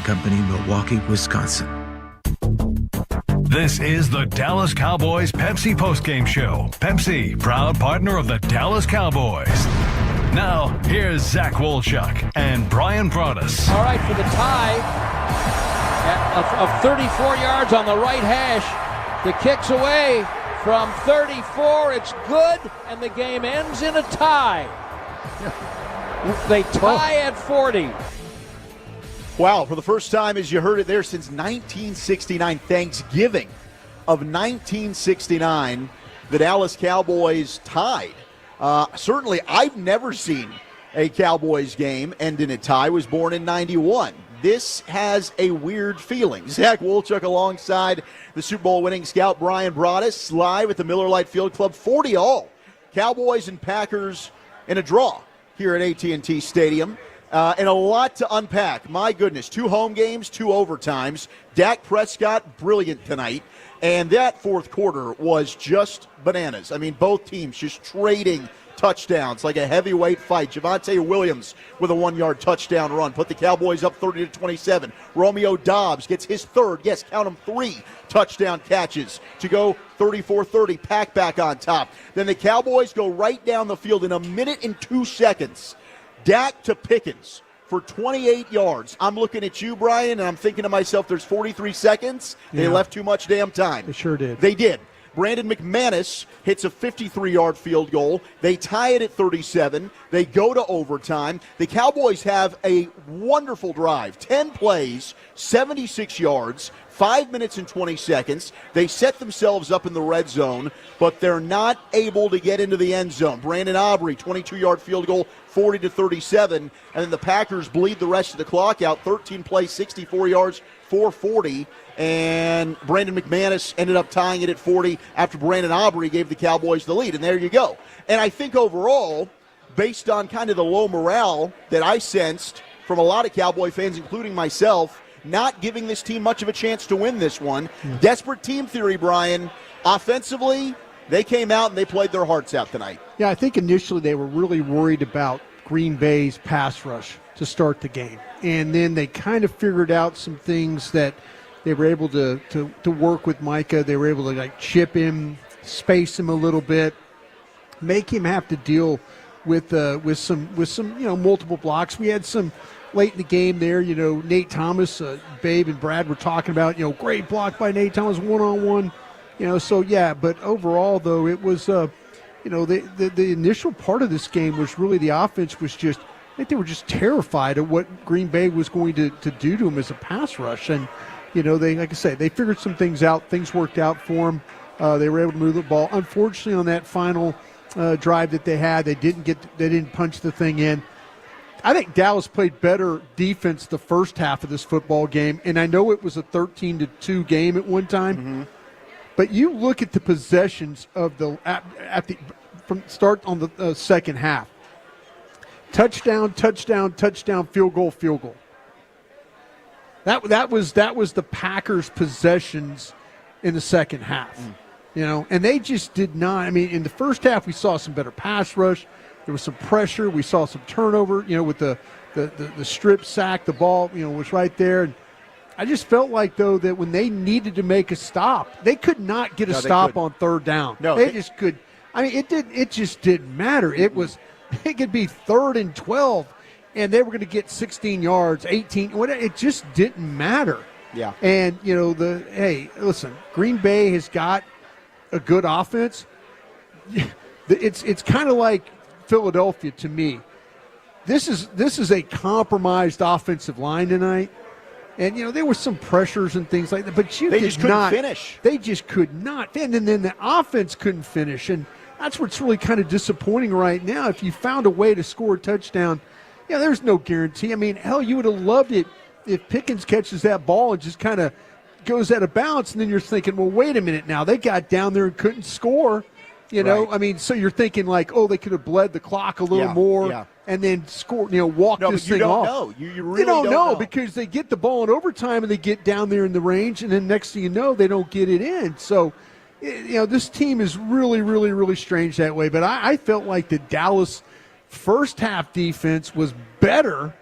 Company, Milwaukee, Wisconsin. This is the Dallas Cowboys Pepsi postgame show. Pepsi, proud partner of the Dallas Cowboys. Now, here's Zach Wolchuk and Bryan Broaddus. All right, for the tie of 34 yards on the right hash. The kick's away from 34. It's good, and the game ends in a tie. They tie at 40. Wow, for the first time, as you heard it there, since 1969, Thanksgiving of 1969, the Dallas Cowboys tied. Certainly, I've never seen a Cowboys game end in a tie. I was born in 91. This has a weird feeling. Zach Wolchuk alongside the Super Bowl winning scout Bryan Broaddus, live at the Miller Lite Field Club. 40-all. Cowboys and Packers in a draw here at AT&T Stadium. And a lot to unpack. My goodness, 2 home games, 2 overtimes. Dak Prescott, brilliant tonight. And that fourth quarter was just bananas. I mean, both teams just trading touchdowns like a heavyweight fight. Javonte Williams with a 1-yard touchdown run put the Cowboys up 30-27. Romeo Doubs gets his third, yes, count them, 3 touchdown catches to go 34-30. Pack back on top. Then the Cowboys go right down the field in a minute and 2 seconds. Dak to Pickens for 28 yards. I'm looking at you, Bryan, and I'm thinking to myself, there's 43 seconds. They left too much damn time. They sure did. They did. Brandon McManus hits a 53-yard field goal. They tie it at 37. They go to overtime. The Cowboys have a wonderful drive. 10 plays, 76 yards, 5 minutes and 20 seconds. They set themselves up in the red zone, but they're not able to get into the end zone. Brandon Aubrey, 22-yard field goal, 40-37. And then the Packers bleed the rest of the clock out. 13 plays, 64 yards, 440. And Brandon McManus ended up tying it at 40 after Brandon Aubrey gave the Cowboys the lead. And there you go. And I think overall, based on kind of the low morale that I sensed from a lot of Cowboy fans, including myself, not giving this team much of a chance to win this one. Desperate team theory, Bryan. Offensively, they came out and they played their hearts out tonight. Yeah, I think initially they were really worried about Green Bay's pass rush to start the game. And then they kind of figured out some things that they were able to work with Micah. They were able to like chip him, space him a little bit, make him have to deal with some multiple blocks. We had some late in the game there, Nate Thomas, Babe and Brad were talking about, great block by Nate Thomas, one-on-one, but overall, though, it was, the initial part of this game was really the offense was just, I think they were just terrified of what Green Bay was going to do to them as a pass rush. And, they, like I say, they figured some things out. Things worked out for them. They were able to move the ball. Unfortunately, on that final drive that they had, they didn't punch the thing in. I think Dallas played better defense the first half of this football game, and I know it was a 13-2 game at one time. But you look at the possessions of from start on the second half. Touchdown, field goal. That was the Packers' possessions in the second half. And they just did not. I mean, in the first half, we saw some better pass rush. There was some pressure. We saw some turnover, with the strip sack. The ball, was right there. And I just felt like, though, that when they needed to make a stop, they could not get a stop on third down. No, they just could. I mean, it just didn't matter. It could be 3rd and 12, and they were going to get 16 yards, 18. It just didn't matter. Yeah. And, hey, listen, Green Bay has got a good offense. It's kind of like Philadelphia to me. This is a compromised offensive line tonight. And, there were some pressures and things like that, but they just couldn't finish. They just could not. And then the offense couldn't finish. And that's what's really kind of disappointing right now. If you found a way to score a touchdown, there's no guarantee. I mean, hell, you would have loved it if Pickens catches that ball and just kind of goes out of bounds, and then you're thinking, well, wait a minute now. They got down there and couldn't score. Right. I mean, so you're thinking like, they could have bled the clock a little more and then score, walk this thing off. Know. You really don't know because they get the ball in overtime and they get down there in the range, and then next thing you know, they don't get it in. So, this team is really, really, really strange that way. But I felt like the Dallas first half defense was better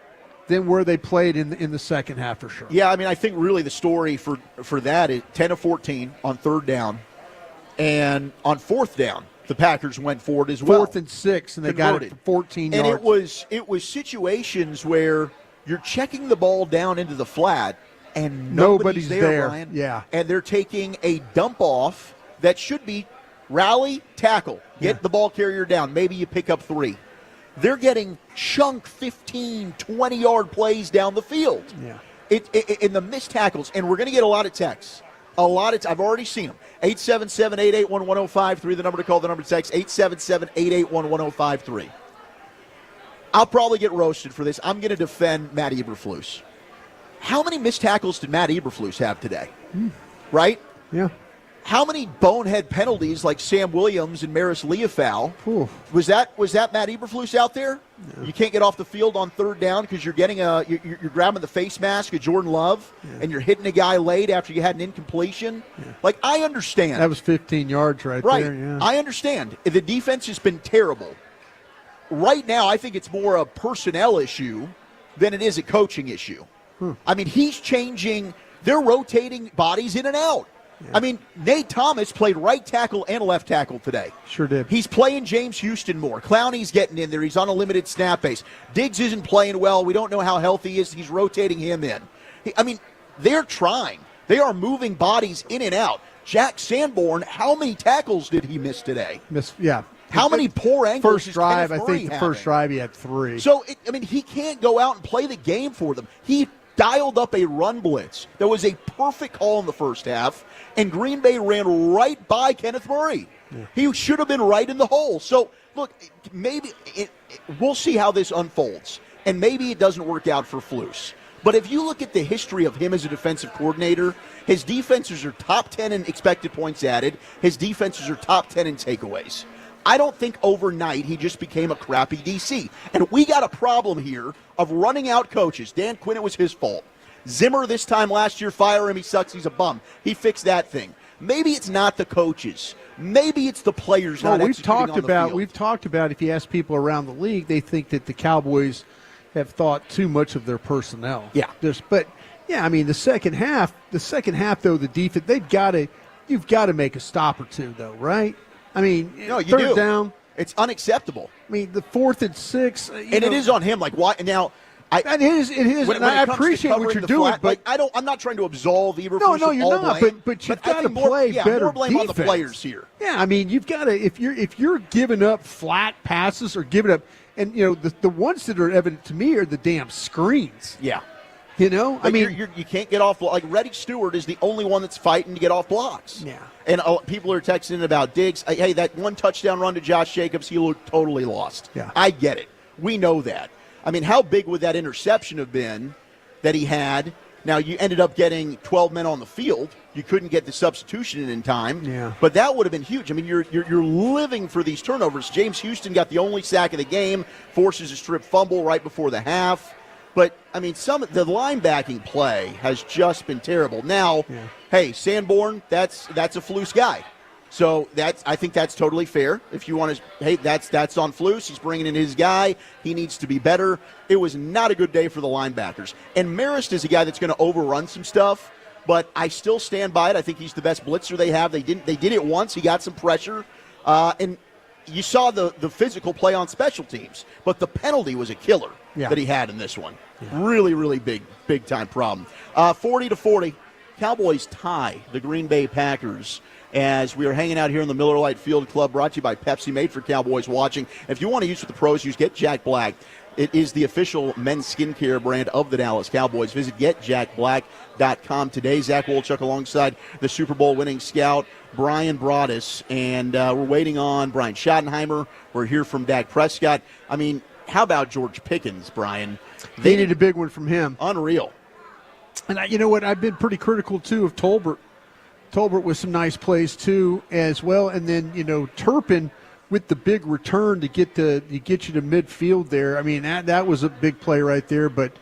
than where they played in the second half for sure. Yeah, I mean, I think really the story for that is 10 of 14 on third down, and on fourth down, the Packers went forward as well. 4th and 6, and they Converted. got it for 14 and yards. it was situations where you're checking the ball down into the flat, and Nobody's there, there. Bryan. Yeah. And they're taking a dump off that should be rally, tackle, get the ball carrier down. Maybe you pick up 3. They're getting chunk 15, 20-yard plays down the field. Yeah. In the missed tackles, and we're going to get a lot of texts. I've already seen them. 877-881-1053, the number to call, the number to text, 877-881-1053. I'll probably get roasted for this. I'm going to defend Matt Eberflus. How many missed tackles did Matt Eberflus have today? Right? Yeah. How many bonehead penalties like Sam Williams and Maris Leofau? Was that Matt Eberflus out there? Yeah. You can't get off the field on third down because you're getting you're grabbing the face mask of Jordan Love, and you're hitting a guy late after you had an incompletion. Yeah. Like, I understand. That was 15 yards right there. Yeah. I understand. The defense has been terrible. Right now, I think it's more a personnel issue than it is a coaching issue. I mean, he's changing. They're rotating bodies in and out. Yeah. I mean, Nate Thomas played right tackle and left tackle today. Sure did. He's playing James Houston more. Clowney's getting in there. He's on a limited snap base. Diggs isn't playing well. We don't know how healthy he is. He's rotating him in. I mean, they're trying. They are moving bodies in and out. Jack Sanborn, how many tackles did he miss today? Yeah. How many poor angles? First drive, I think the first drive he had 3. So, he can't go out and play the game for them. He dialed up a run blitz. There was a perfect call in the first half, and Green Bay ran right by Kenneth Murray. Yeah. He should have been right in the hole. So, look, maybe we'll see how this unfolds, and maybe it doesn't work out for Flus. But if you look at the history of him as a defensive coordinator, his defenses are top 10 in expected points added. His defenses are top 10 in takeaways. I don't think overnight he just became a crappy DC. And we got a problem here of running out coaches. Dan Quinn, it was his fault. Zimmer this time last year, fire him, he sucks, he's a bum. He fixed that thing. Maybe it's not the coaches. Maybe it's the players not executing on the field. We've talked about, if you ask people around the league, they think that the Cowboys have thought too much of their personnel. Yeah. But I mean, the second half though, the defense, you've got to make a stop or two though, right? I mean, no, you third down. It's unacceptable. I mean, the 4th and 6. It is on him. Like, why now? It is. When I appreciate what you're doing, but I'm not trying to absolve Eberflus. No, you're not. Blame, but you've got to play better. More blame defense on the players here. Yeah, I mean, you've got to if you're giving up flat passes or giving up, and the ones that are evident to me are the damn screens. Yeah. I mean, you can't get off. Like, Reddick Stewart is the only one that's fighting to get off blocks. Yeah. And people are texting in about Diggs. Hey, that one touchdown run to Josh Jacobs, he looked totally lost. Yeah. I get it. We know that. I mean, how big would that interception have been that he had? Now, you ended up getting 12 men on the field. You couldn't get the substitution in time. Yeah. But that would have been huge. I mean, you're living for these turnovers. James Houston got the only sack of the game, forces a strip fumble right before the half. But, I mean, the linebacking play has just been terrible. Now, hey, Sanborn, that's a Flus guy. So I think that's totally fair. If you want to, hey, that's on Flus. He's bringing in his guy. He needs to be better. It was not a good day for the linebackers. And Marist is a guy that's going to overrun some stuff, but I still stand by it. I think he's the best blitzer they have. They did it once. He got some pressure. And you saw the physical play on special teams, but the penalty was a killer that he had in this one. Yeah. Really, really big time problem. 40-40, Cowboys tie the Green Bay Packers as we are hanging out here in the Miller Lite Field Club, brought to you by Pepsi, made for Cowboys watching. If you want to use what the pros use, get Jack Black. It is the official men's skincare brand of the Dallas Cowboys. Visit getjackblack.com today. Zach Wolchuk alongside the Super Bowl winning scout, Bryan Broaddus, and we're waiting on Brian Schottenheimer. We're here from Dak Prescott. I mean, how about George Pickens, Brian? They needed a big one from him. Unreal. And you know what? I've been pretty critical, too, of Tolbert. Tolbert with some nice plays, too, as well. And then, Turpin with the big return to get you to midfield there. I mean, that was a big play right there. But,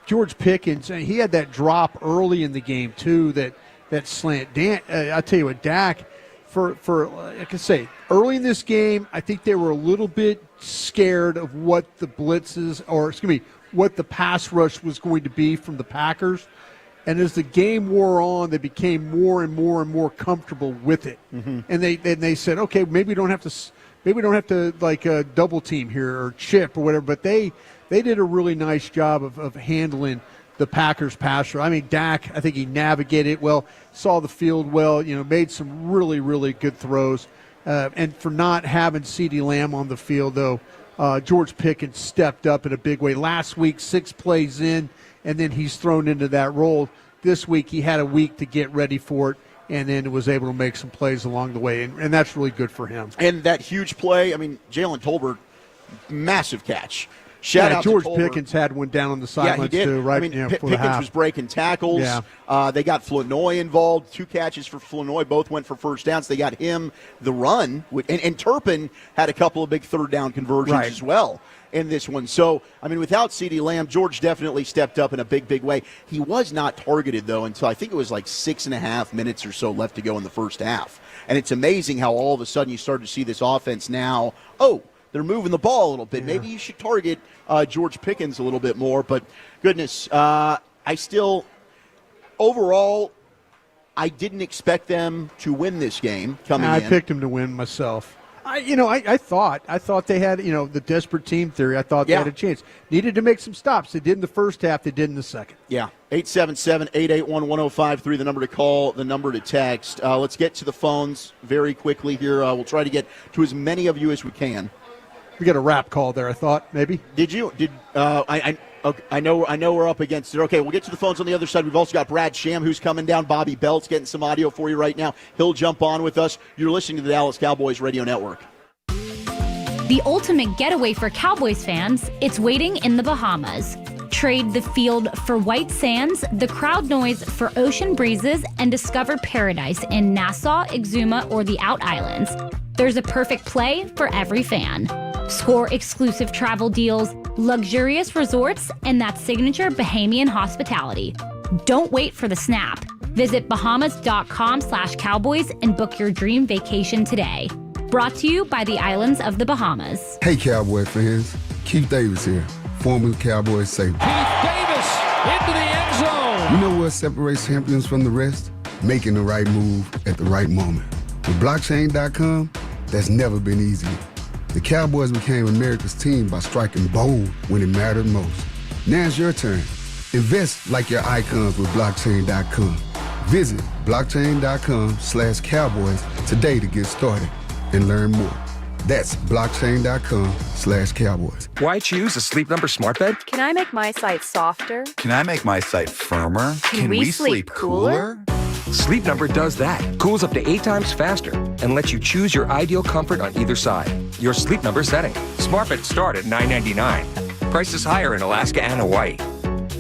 George Pickens, he had that drop early in the game, too, that slant. I tell you what, Dak, for like I say, early in this game, I think they were a little bit scared of what the blitzes, what the pass rush was going to be from the Packers. And as the game wore on, they became more and more and more comfortable with it. Mm-hmm. And they said, okay, maybe we don't have to like double team here or chip or whatever. But they did a really nice job of handling the Packers pass rush. I mean, Dak, I think he navigated it well, saw the field well, made some really, really good throws. And for not having CeeDee Lamb on the field, though, George Pickens stepped up in a big way. Last week, 6 plays in, and then he's thrown into that role. This week, he had a week to get ready for it, and then was able to make some plays along the way, and that's really good for him. And that huge play, I mean, Jalen Tolbert, massive catch. Shout out George to Tolbert. Pickens had one down on the sidelines too, right? I mean, Pickens was breaking tackles. Yeah. They got Flournoy involved. 2 catches for Flournoy. Both went for first downs. They got him the run. And Turpin had a couple of big third down conversions as well in this one. So, I mean, without CeeDee Lamb, George definitely stepped up in a big, big way. He was not targeted, though, until I think it was like 6.5 minutes or so left to go in the first half. And it's amazing how all of a sudden you start to see this offense now, they're moving the ball a little bit. Yeah. Maybe you should target George Pickens a little bit more. But, goodness, overall, I didn't expect them to win this game coming in. I picked them to win myself. I thought they had, the desperate team theory. I thought they had a chance. Needed to make some stops. They did in the first half. They did in the second. Yeah. 877-881-1053, the number to call, the number to text. Let's get to the phones very quickly here. We'll try to get to as many of you as we can. We got a rap call there, I thought, maybe. Did you? I know we're up against it. Okay, we'll get to the phones on the other side. We've also got Brad Sham, who's coming down. Bobby Belt's getting some audio for you right now. He'll jump on with us. You're listening to the Dallas Cowboys Radio Network. The ultimate getaway for Cowboys fans, it's waiting in the Bahamas. Trade the field for white sands, the crowd noise for ocean breezes, and discover paradise in Nassau, Exuma, or the Out Islands. There's a perfect play for every fan. Score exclusive travel deals, luxurious resorts, and that signature Bahamian hospitality. Don't wait for the snap. Visit Bahamas.com/Cowboys and book your dream vacation today. Brought to you by the Islands of the Bahamas. Hey, Cowboy fans. Keith Davis here, former Cowboys safety. Keith Davis into the end zone. You know what separates champions from the rest? Making the right move at the right moment. With blockchain.com, that's never been easier. The Cowboys became America's team by striking bold when it mattered most. Now it's your turn. Invest like your icons with blockchain.com. Visit blockchain.com/Cowboys today to get started and learn more. That's blockchain.com/Cowboys. Why choose a Sleep Number smart bed? Can I make my site softer? Can I make my site firmer? Can we sleep cooler? Sleep Number does that. Cools up to 8 times faster and lets you choose your ideal comfort on either side. Your Sleep Number setting. Smart beds start at $9.99. Prices higher in Alaska and Hawaii.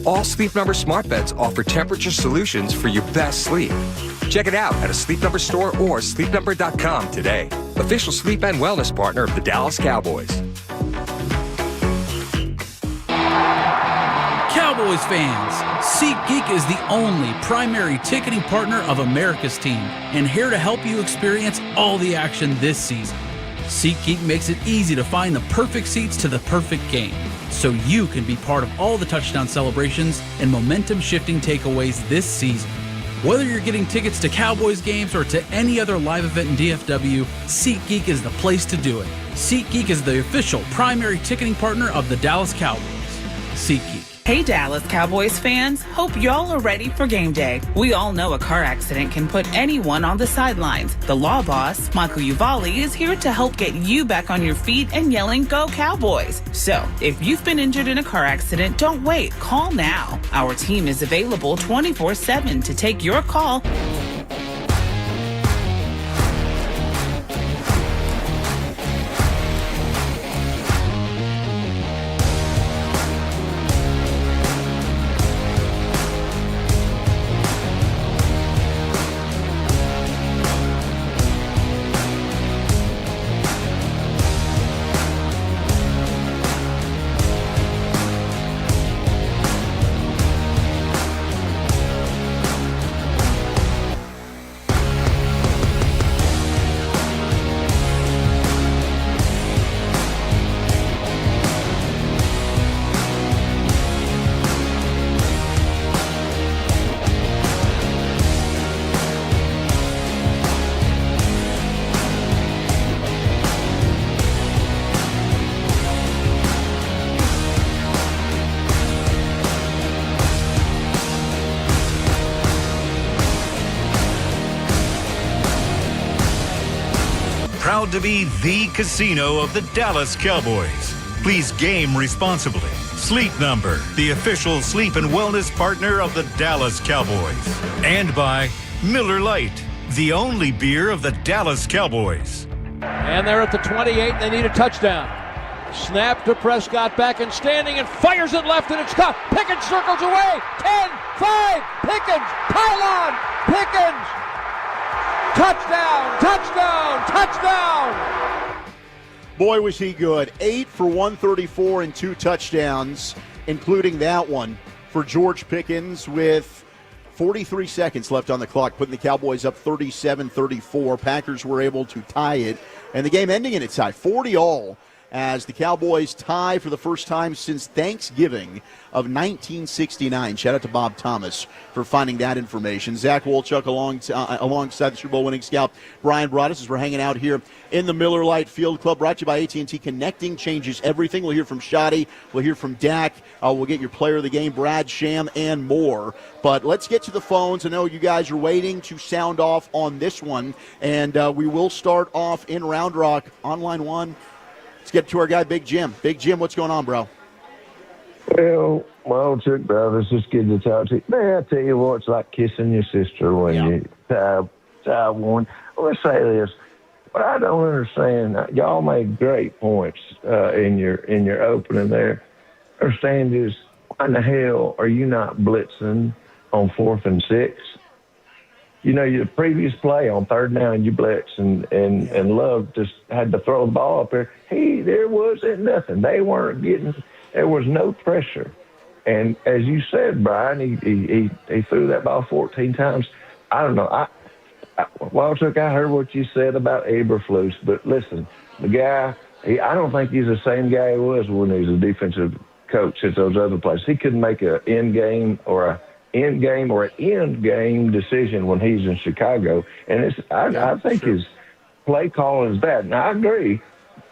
All Sleep Number smart beds offer temperature solutions for your best sleep. Check it out at a Sleep Number store or sleepnumber.com today. Official sleep and wellness partner of the Dallas Cowboys. Cowboys fans, SeatGeek is the only primary ticketing partner of America's team and here to help you experience all the action this season. SeatGeek makes it easy to find the perfect seats to the perfect game, so you can be part of all the touchdown celebrations and momentum-shifting takeaways this season. Whether you're getting tickets to Cowboys games or to any other live event in DFW, SeatGeek is the place to do it. SeatGeek is the official primary ticketing partner of the Dallas Cowboys. SeatGeek. Hey Dallas Cowboys fans, hope y'all are ready for game day. We all know a car accident can put anyone on the sidelines. The law boss, Michael Uvalli, is here to help get you back on your feet and yelling, "Go Cowboys!" So, if you've been injured in a car accident, don't wait. Call now. Our team is available 24/7 to take your call. proud to be the casino of the Dallas Cowboys. Please game responsibly. Sleep Number, the official sleep and wellness partner of the Dallas Cowboys. And by Miller Lite, the only beer of the Dallas Cowboys. And they're at the 28, and they need a touchdown. Snap to Prescott, back and standing, and fires it left, and it's caught. Pickens circles away. 10, 5, Pickens, pile on, Pickens. Touchdown, touchdown, touchdown. Boy, was he good. 8 for 134 and 2 touchdowns, including that one for George Pickens with 43 seconds left on the clock, putting the Cowboys up 37-34. Packers were able to tie it, and the game ending in a tie, 40-all, as the Cowboys tie for the first time since Thanksgiving of 1969. Shout out to Bob Thomas for finding that information. Zach Wolchuk alongside the Super Bowl winning scout Bryan Broaddus as we're hanging out here in the Miller Lite Field Club, brought to you by AT&T. Connecting changes everything. We'll hear from Schotty. We'll hear from Dak. We'll get your player of the game, Brad Sham, and more. But let's get to the phones. I know you guys are waiting to sound off on this one, and we will start off in Round Rock on line 1. Let's get to our guy, Big Jim. Big Jim, what's going on, bro? Well, my old Chuck brothers, just good to talk to you. Man, I tell you what, it's like kissing your sister when you tie one. Let's say this. What I don't understand, y'all made great points in your opening there. Understand is, why in the hell are you not blitzing on 4th and 6? You know, the previous play on 3rd down, you blitz, and Love just had to throw the ball up there. There wasn't nothing. They weren't getting – there was no pressure. And as you said, Brian, he threw that ball 14 times. I don't know. Walchuk, I heard what you said about Eberflus, but listen, the guy, I don't think he's the same guy he was when he was a defensive coach at those other places. He couldn't make an end game or an end game decision when he's in Chicago. And I think his play calling is bad. Now, I agree.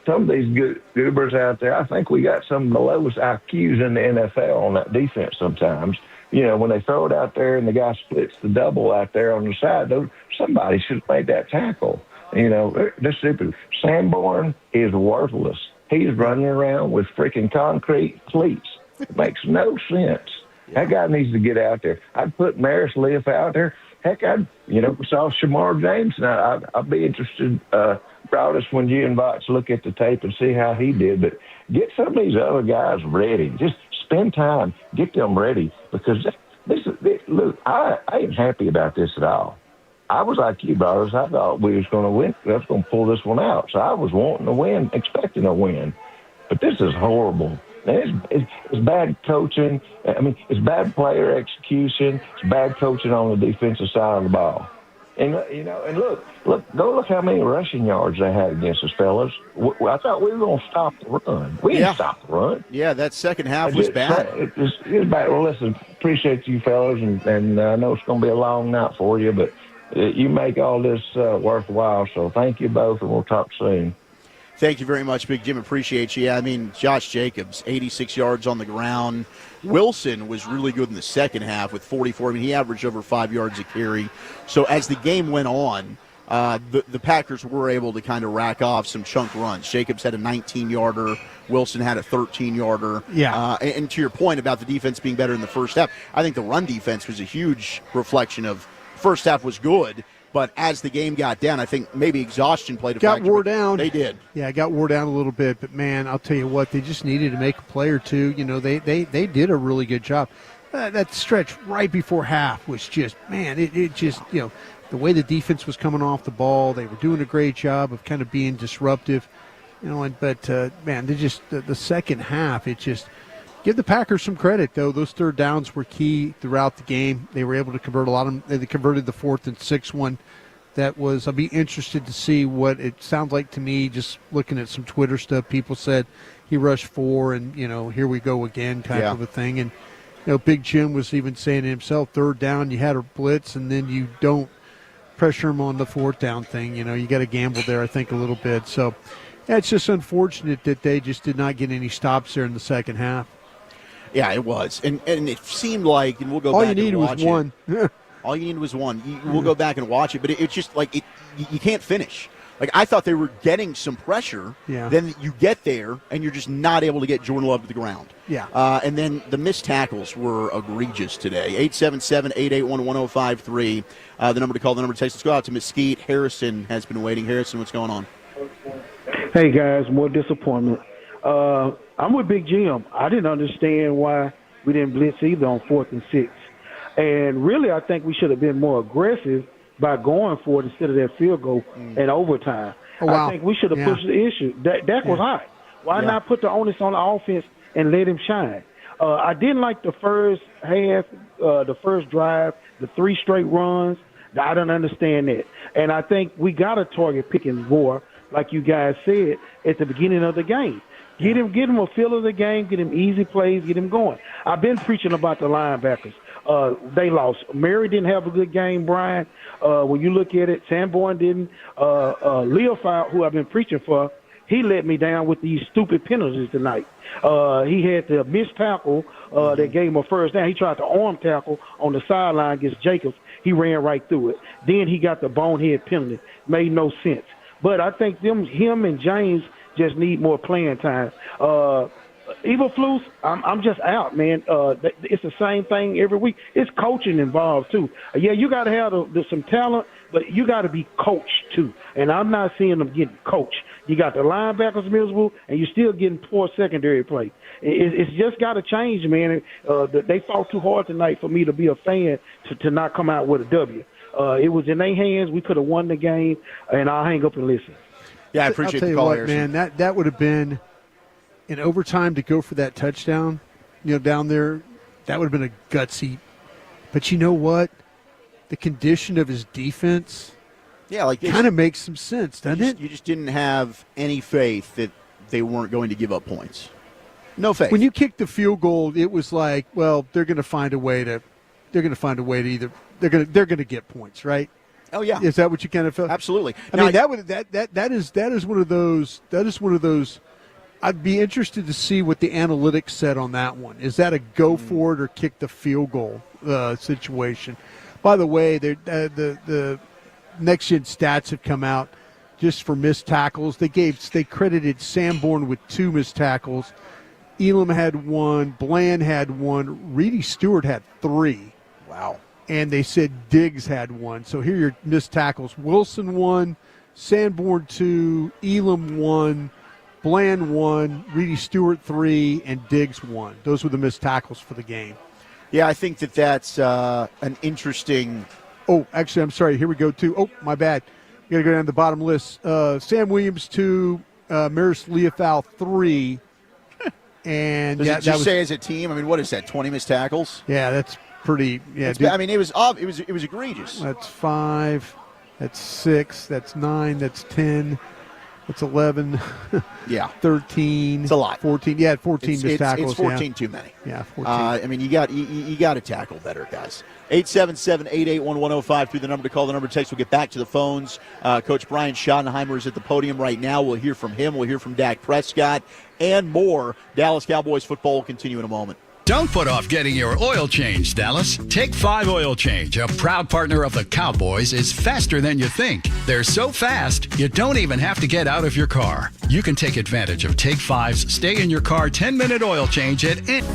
Some of these goobers out there, I think we got some of the lowest IQs in the NFL on that defense sometimes. You know, when they throw it out there and the guy splits the double out there on the side, somebody should have made that tackle. You know, they're stupid. Sanborn is worthless. He's running around with freaking concrete cleats. It makes no sense. That guy needs to get out there. I'd put Maris Leaf out there. Heck, saw Shamar James, and I'd be interested, Broaddus, when you invite to look at the tape and see how he did. But get some of these other guys ready. Just spend time, get them ready, because look, I ain't happy about this at all. I was like you, Broaddus. I thought we was going to win. I was going to pull this one out. So I was wanting to win, expecting a win. But this is horrible. It's bad coaching. I mean, it's bad player execution. It's bad coaching on the defensive side of the ball. And, and look how many rushing yards they had against us, fellas. I thought we were going to stop the run. We didn't stop the run. Yeah, that second half was bad. It was bad. Well, listen, appreciate you fellas, and I know it's going to be a long night for you, but you make all this worthwhile. So thank you both, and we'll talk soon. Thank you very much, Big Jim. Appreciate you. Yeah, I mean, Josh Jacobs, 86 yards on the ground. Wilson was really good in the second half with 44. I mean, he averaged over 5 yards a carry. So as the game went on, the Packers were able to kind of rack off some chunk runs. Jacobs had a 19-yarder. Wilson had a 13-yarder. Yeah. And to your point about the defense being better in the first half, I think the run defense was a huge reflection of first half was good. But as the game got down, I think maybe exhaustion played a factor. Got wore down. They did. Yeah, it got wore down a little bit. But, man, I'll tell you what, they just needed to make a play or two. You know, they did a really good job. That stretch right before half was just, man, it just, the way the defense was coming off the ball, they were doing a great job of kind of being disruptive. Man, the second half, it just – give the Packers some credit, though. Those third downs were key throughout the game. They were able to convert a lot of them. They converted the 4th and 6th one. I'll be interested to see what it sounds like to me, just looking at some Twitter stuff. People said he rushed 4 and, here we go again type of a thing. And, Big Jim was even saying to himself, third down, you had a blitz, and then you don't pressure him on the 4th down thing. You got to gamble there, I think, a little bit. So, it's just unfortunate that they just did not get any stops there in the second half. Yeah, it was. And it seemed like, and we'll go back and watch it. All you needed was one. We'll go back and watch it. But it's just like you can't finish. Like, I thought they were getting some pressure. Yeah. Then you get there, and you're just not able to get Jordan Love to the ground. Yeah. And then the missed tackles were egregious today. 877-881-1053. The number to call, the number to text. Let's go out to Mesquite. Harrison has been waiting. Harrison, what's going on? Hey, guys, more disappointment. I'm with Big Jim. I didn't understand why we didn't blitz either on 4th and 6. And really, I think we should have been more aggressive by going for it instead of that field goal and overtime. Oh, wow. I think we should have pushed the issue. Dak was hot. Why not put the onus on the offense and let him shine? I didn't like the first half, the first drive, the 3 straight runs. I don't understand that. And I think we got to target Pickens more, like you guys said, at the beginning of the game. Get him a feel of the game, get him easy plays, get him going. I've been preaching about the linebackers. They lost. Murray didn't have a good game, Bryan. When you look at it, Sanborn didn't. Leofeld, who I've been preaching for, he let me down with these stupid penalties tonight. He had the missed tackle that gave him a first down. He tried to arm tackle on the sideline against Jacobs. He ran right through it. Then he got the bonehead penalty. Made no sense. But I think him and James just need more playing time. Eberflus, I'm just out, man. It's the same thing every week. It's coaching involved, too. Yeah, you got to have some talent, but you got to be coached, too. And I'm not seeing them getting coached. You got the linebackers miserable, and you're still getting poor secondary play. It's just got to change, man. They fought too hard tonight for me to be a fan to not come out with a W. It was in their hands. We could have won the game, and I'll hang up and listen. Yeah, I appreciate the call, Harrison. Man, that would have been in overtime to go for that touchdown, down there. That would have been a gutsy. But you know what? The condition of his defense, kind of makes some sense, doesn't it? You just didn't have any faith that they weren't going to give up points. No faith. When you kicked the field goal, it was like, well, they're going to find a way to either they're going to get points, right? Oh yeah, is that what you kind of felt? Absolutely. I mean, that is one of those. I'd be interested to see what the analytics said on that one. Is that a go for it or kick the field goal situation? By the way, the next gen stats have come out just for missed tackles. They credited Sanborn with 2 missed tackles. Elam had 1. Bland had 1. Reedy Stewart had 3. Wow. And they said Diggs had 1. So here are your missed tackles. Wilson 1, Sanborn 2, Elam 1, Bland 1, Reedy Stewart 3, and Diggs 1. Those were the missed tackles for the game. Yeah, I think that's an interesting. Oh, actually, I'm sorry. Here we go, too. Oh, my bad. We got to go down the bottom list. Sam Williams 2, Maris Leofau 3. And Does it just say as a team? I mean, what is that? 20 missed tackles? Yeah, that's pretty. Yeah, I mean, it was egregious. That's 5. That's 6. That's 9. That's 10. That's 11. Yeah. 13. It's a lot. 14. Yeah, 14 missed tackles. It's 14 too many. Yeah, 14. I mean, you got to tackle better, guys. 877-881-1053 through the number to call, the number to text. We'll get back to the phones. Coach Bryan Schottenheimer is at the podium right now. We'll hear from him. We'll hear from Dak Prescott and more. Dallas Cowboys football will continue in a moment. Don't put off getting your oil change, Dallas. Take 5 Oil Change, a proud partner of the Cowboys, is faster than you think. They're so fast, you don't even have to get out of your car. You can take advantage of Take 5's stay in your car 10-minute oil change at any.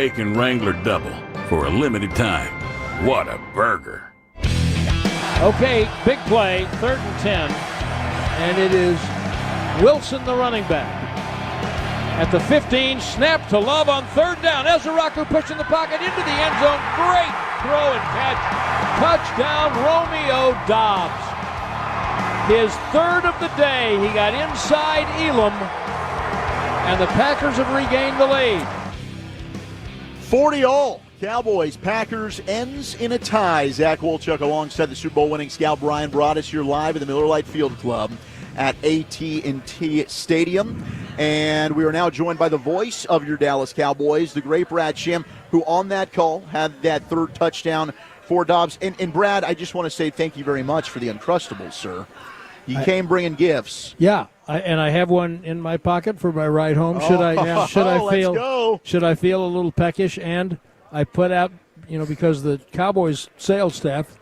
Bacon Wrangler Double for a limited time. What a burger. Okay, big play, 3rd and 10. And it is Wilson, the running back. At the 15, snap to Love on 3rd down. Ezra pushing the pocket into the end zone. Great throw and catch. Touchdown, Romeo Doubs. His 3rd of the day. He got inside Elam, and the Packers have regained the lead. 40-all. Cowboys, Packers ends in a tie. Zach Wolchuk alongside the Super Bowl winning scout Bryan brought us here live at the Miller Lite Field Club at AT&T Stadium. And we are now joined by the voice of your Dallas Cowboys, the great Brad Sham, who on that call had that 3rd touchdown for Doubs. And Brad, I just want to say thank you very much for the Uncrustables, sir. You came bringing gifts. Yeah, and I have one in my pocket for my ride home. Should I feel a little peckish? And I put out, because the Cowboys sales staff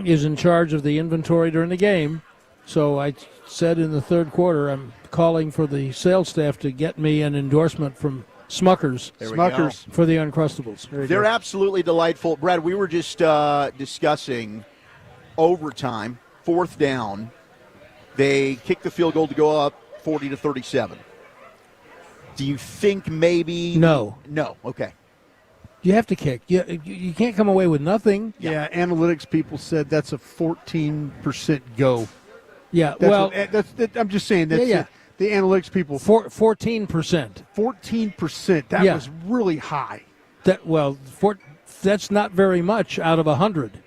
is in charge of the inventory during the game. So I said in the 3rd quarter, I'm calling for the sales staff to get me an endorsement from Smuckers for the Uncrustables. They're absolutely delightful. Brad, we were just discussing overtime, 4th down. They kicked the field goal to go up 40-37. Do you think maybe? No. Okay. You have to kick. You can't come away with nothing. Yeah, analytics people said that's a 14% go. Yeah, I'm just saying that's the analytics people. 14%. 14%. That was really high. That's not very much out of 100.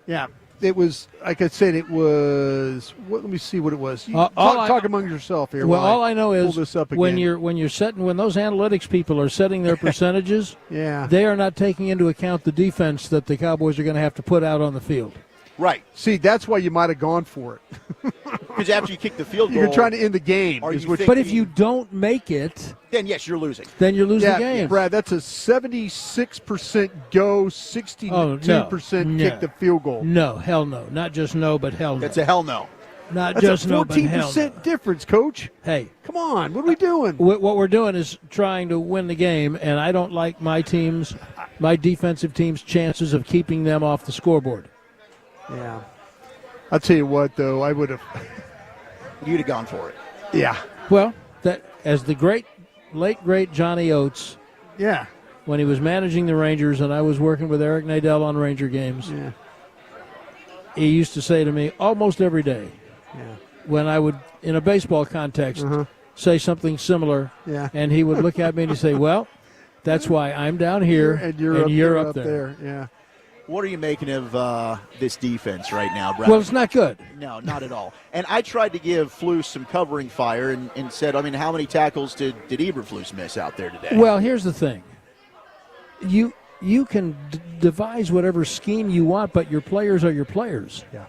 Yeah, it was. Like I said, it was. Let me see what it was. Talk among yourself here. Well, all I know is this up when again. when those analytics people are setting their percentages, they are not taking into account the defense that the Cowboys are going to have to put out on the field. Right. See, that's why you might have gone for it. Because after you kick the field goal, you're trying to end the game. But if you don't make it, then yes, you're losing. Then you lose the game. Brad, that's a 76% go, 62% kick the field goal. No, hell no. Not just no, but hell no. That's a hell no. That's just no, but hell no. 14% difference, Coach. Hey. Come on, what are we doing? What we're doing is trying to win the game, and I don't like my defensive team's chances of keeping them off the scoreboard. Yeah. I'll tell you what, though, I would have. You'd have gone for it. Yeah. Well, that as the late great Johnny Oates. Yeah. When he was managing the Rangers, and I was working with Eric Nadel on Ranger games. Yeah. He used to say to me almost every day. Yeah. When I would, in a baseball context, say something similar, and he would look at me and he'd say, "Well, that's why I'm down here and you're up there." Yeah. What are you making of this defense right now, Brad? Well, it's not good. No, not at all. And I tried to give Flus some covering fire and said, how many tackles did Eberflus miss out there today? Well, here's the thing. You can devise whatever scheme you want, but your players are your players. Yeah.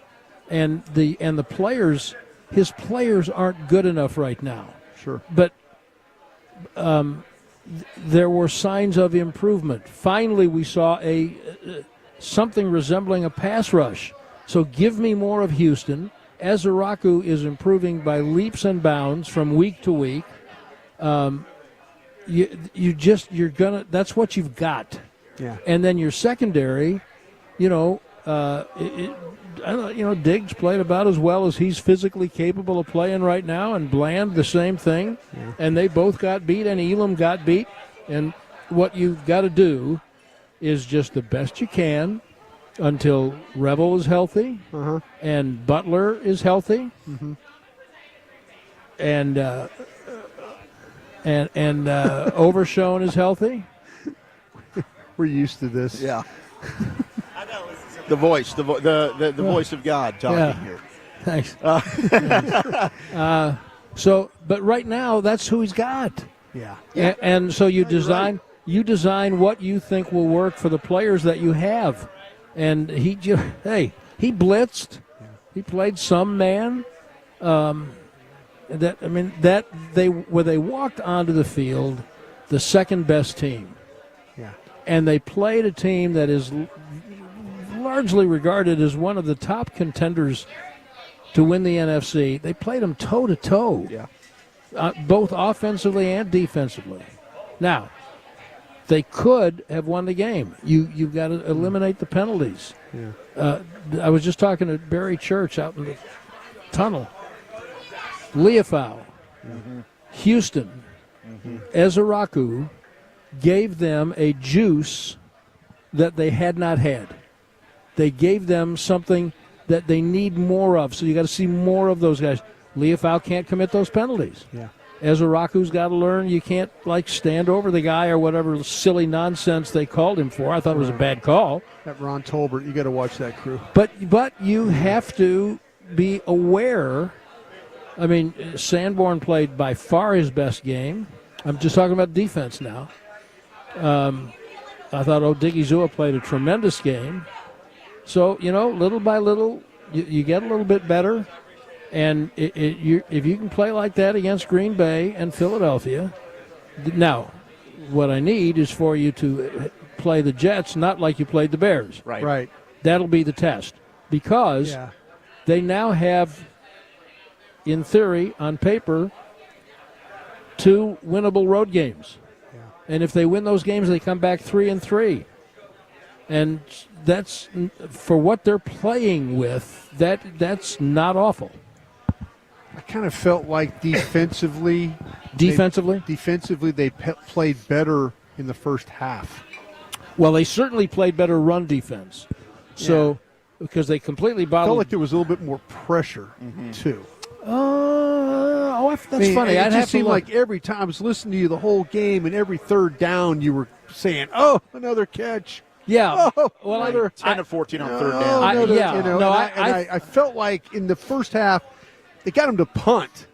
And the players, his players aren't good enough right now. Sure. But there were signs of improvement. Finally, we saw something resembling a pass rush. So give me more of Houston. Ezra is improving by leaps and bounds from week to week. That's what you've got. Yeah. And then your secondary, Diggs played about as well as he's physically capable of playing right now, and Bland the same thing. Yeah. And they both got beat, and Elam got beat. And what you've got to do is just the best you can until Revel is healthy and Butler is healthy and Overshone is healthy. We're used to this. Yeah. The voice of God talking here. Thanks. But right now, that's who he's got. Yeah. And so you design what you think will work for the players that you have. And he blitzed. Yeah. He played some man. They walked onto the field, the second best team. Yeah. And they played a team that is largely regarded as one of the top contenders to win the NFC. They played them toe-to-toe, both offensively and defensively. Now, they could have won the game. You've got to eliminate the penalties. Yeah. I was just talking to Barry Church out in the tunnel. Leofau, Houston, Ezeraku gave them a juice that they had not had. They gave them something that they need more of, so you got to see more of those guys. Leofau can't commit those penalties. Yeah. Ezeraku's got to learn you can't, stand over the guy or whatever silly nonsense they called him for. I thought it was a bad call. That Ron Tolbert, you got to watch that crew. But you have to be aware. I mean, Sanborn played by far his best game. I'm just talking about defense now. I thought Odigizua played a tremendous game. So, little by little, you get a little bit better. And if you can play like that against Green Bay and Philadelphia, now, what I need is for you to play the Jets not like you played the Bears. Right. That'll be the test. Because they now have, in theory, on paper, 2 winnable road games. Yeah. And if they win those games, they come back 3-3. And that's, for what they're playing with, that's not awful. I kind of felt like defensively they played better in the first half. Well, they certainly played better run defense. So, because they completely bottled. Felt like there was a little bit more pressure, too. That's funny. It just seemed like every time I was listening to you the whole game, and every third down you were saying, "Oh, another catch." Yeah. Oh, well, another 10 of 14 on third down. I felt like in the first half they got him to punt.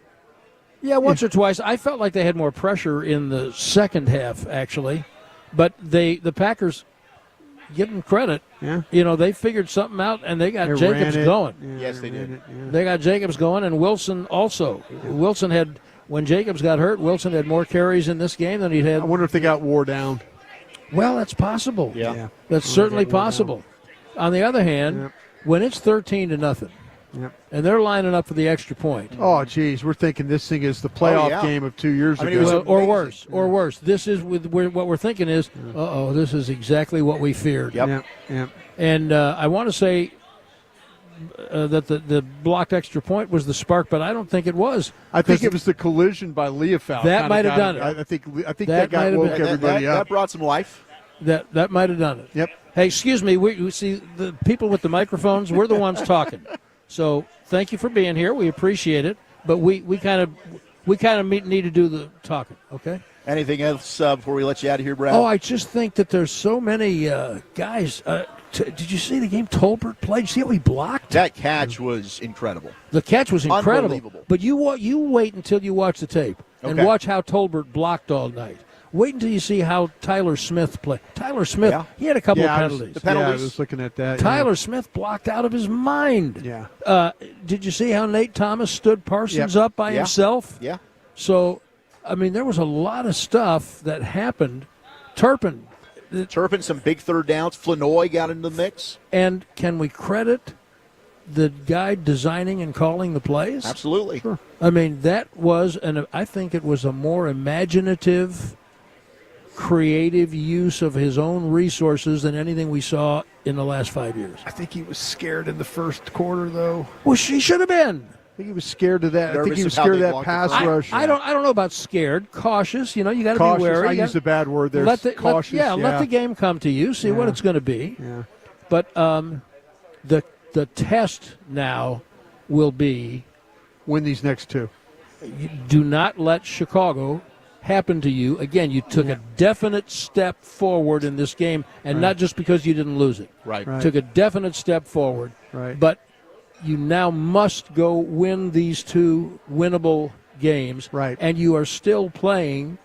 Yeah, once or twice. I felt like they had more pressure in the second half, actually. But the Packers, give them credit. Yeah. They figured something out, and they got Jacobs going. Yes, they did. They got Jacobs going, and Wilson also. Wilson had, when Jacobs got hurt, Wilson had more carries in this game than he'd had. I wonder if they got wore down. Well, that's possible. Yeah. That's certainly possible. On the other hand, when it's 13-0, and they're lining up for the extra point. Oh, geez, we're thinking this thing is the playoff game of 2 years ago. Or worse. This is what we're thinking is, this is exactly what we feared. Yep. And I want to say that the blocked extra point was the spark, but I don't think it was. I think it was the collision by Leofau. That might have done it. I think that got woke everybody up. That brought some life. That might have done it. Yep. Hey, excuse me. We see the people with the microphones. We're the ones talking. So thank you for being here. We appreciate it. But we kind of need to do the talking. Okay. Anything else before we let you out of here, Brad? Oh, I just think that there's so many guys. Did you see the game Tolbert played? Did you see how he blocked? That catch was incredible. The catch was incredible. Unbelievable. But you wait until you watch the tape and watch how Tolbert blocked all night. Wait until you see how Tyler Smith played. Tyler Smith, he had a couple of penalties. I was looking at that. Tyler Smith blocked out of his mind. Yeah. Did you see how Nate Thomas stood Parsons up by himself? Yeah. So, I mean, there was a lot of stuff that happened. Turpin, some big third downs. Flanoy got into the mix. And can we credit the guy designing and calling the plays? Absolutely. Sure. I mean, that was, and I think it was a more imaginative, creative use of his own resources than anything we saw in the last 5 years. I think he was scared in the first quarter, though. Well, he should have been. I think he was scared of that. I think he was scared of that pass rush. I don't know about scared. Cautious. You got to be wary. I used a bad word there. Cautious. Let the game come to you. See what it's going to be. Yeah. But the test now will be win these next two. Do not let Chicago happen to you. Again, you took a definite step forward in this game, and not just because you didn't lose it. Right. Took a definite step forward. Right. But you now must go win these 2 winnable games. Right. And you are still playing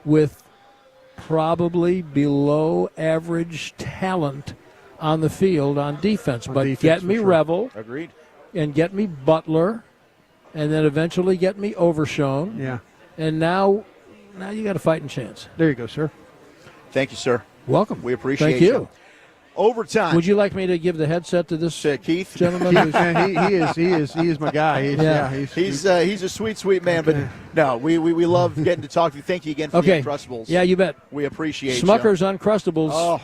with probably below average talent on the field on defense. Get me Revel. Agreed. And get me Butler. And then eventually get me Overshown. Yeah. And now you got a fighting chance. There you go, sir. Thank you, sir. Welcome. We appreciate Thank you. Overtime. Would you like me to give the headset to this Keith gentleman? he is my guy. He's a sweet man. But no, we love getting to talk to you. Thank you again for the Uncrustables. Yeah, you bet. We appreciate Smucker's Uncrustables. Oh,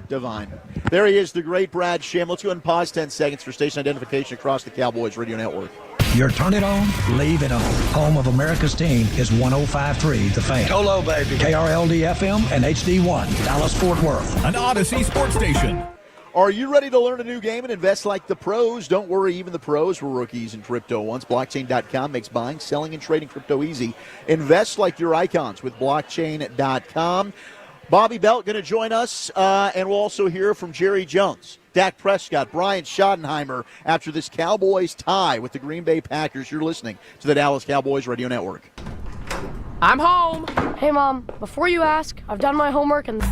divine. There he is, the great Brad Sham. Let's go ahead and pause 10 seconds for station identification across the Cowboys Radio Network. Your turn it on, leave it on. Home of America's team is 105.3 The Fan. Hello, baby. KRLD-FM and HD1, Dallas-Fort Worth. An Odyssey sports station. Are you ready to learn a new game and invest like the pros? Don't worry, even the pros were rookies in crypto once. Blockchain.com makes buying, selling, and trading crypto easy. Invest like your icons with Blockchain.com. Bobby Belt going to join us, and we'll also hear from Jerry Jones, Dak Prescott, Bryan Schottenheimer after this Cowboys tie with the Green Bay Packers. You're listening to the Dallas Cowboys Radio Network. I'm home. Hey, Mom, before you ask, I've done my homework and...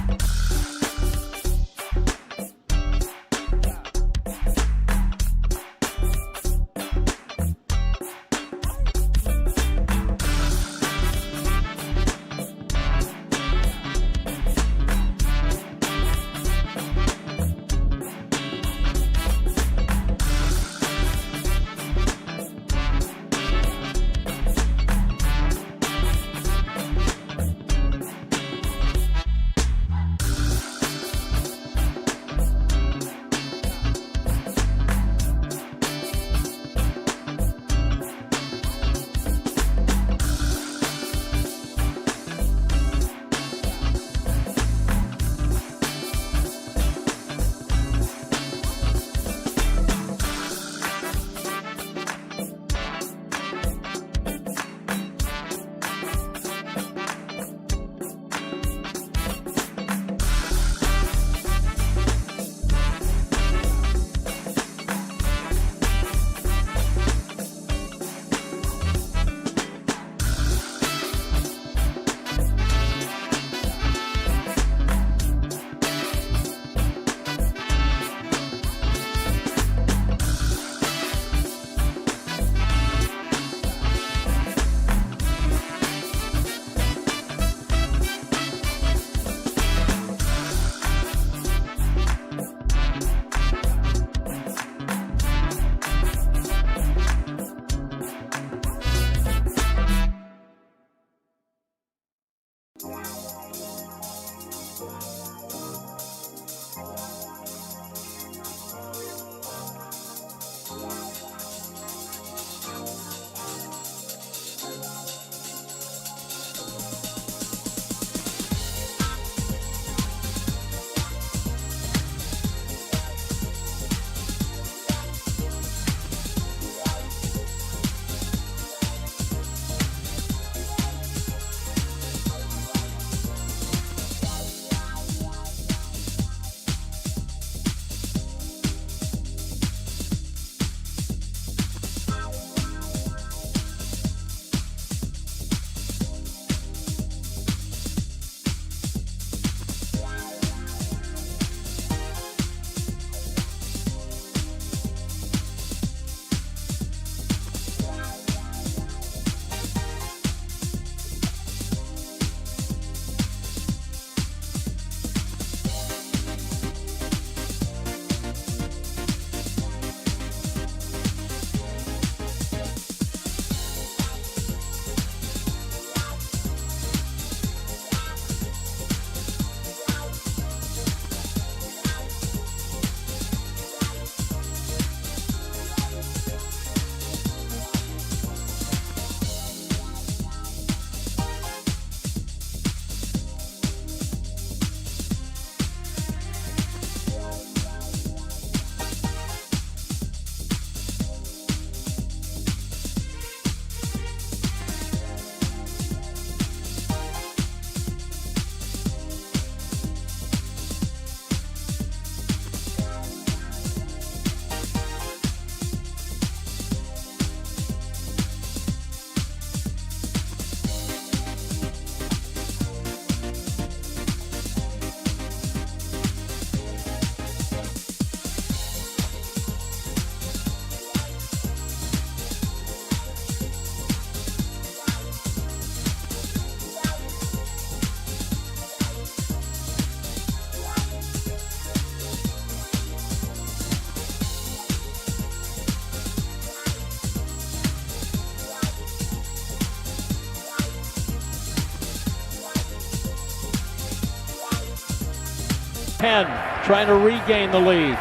Penn trying to regain the lead.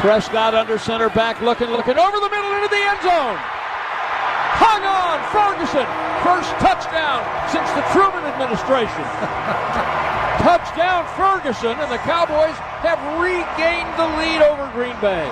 Prescott under center back, looking over the middle into the end zone. Hung on, Ferguson. First touchdown since the Truman administration. Touchdown Ferguson, and the Cowboys have regained the lead over Green Bay.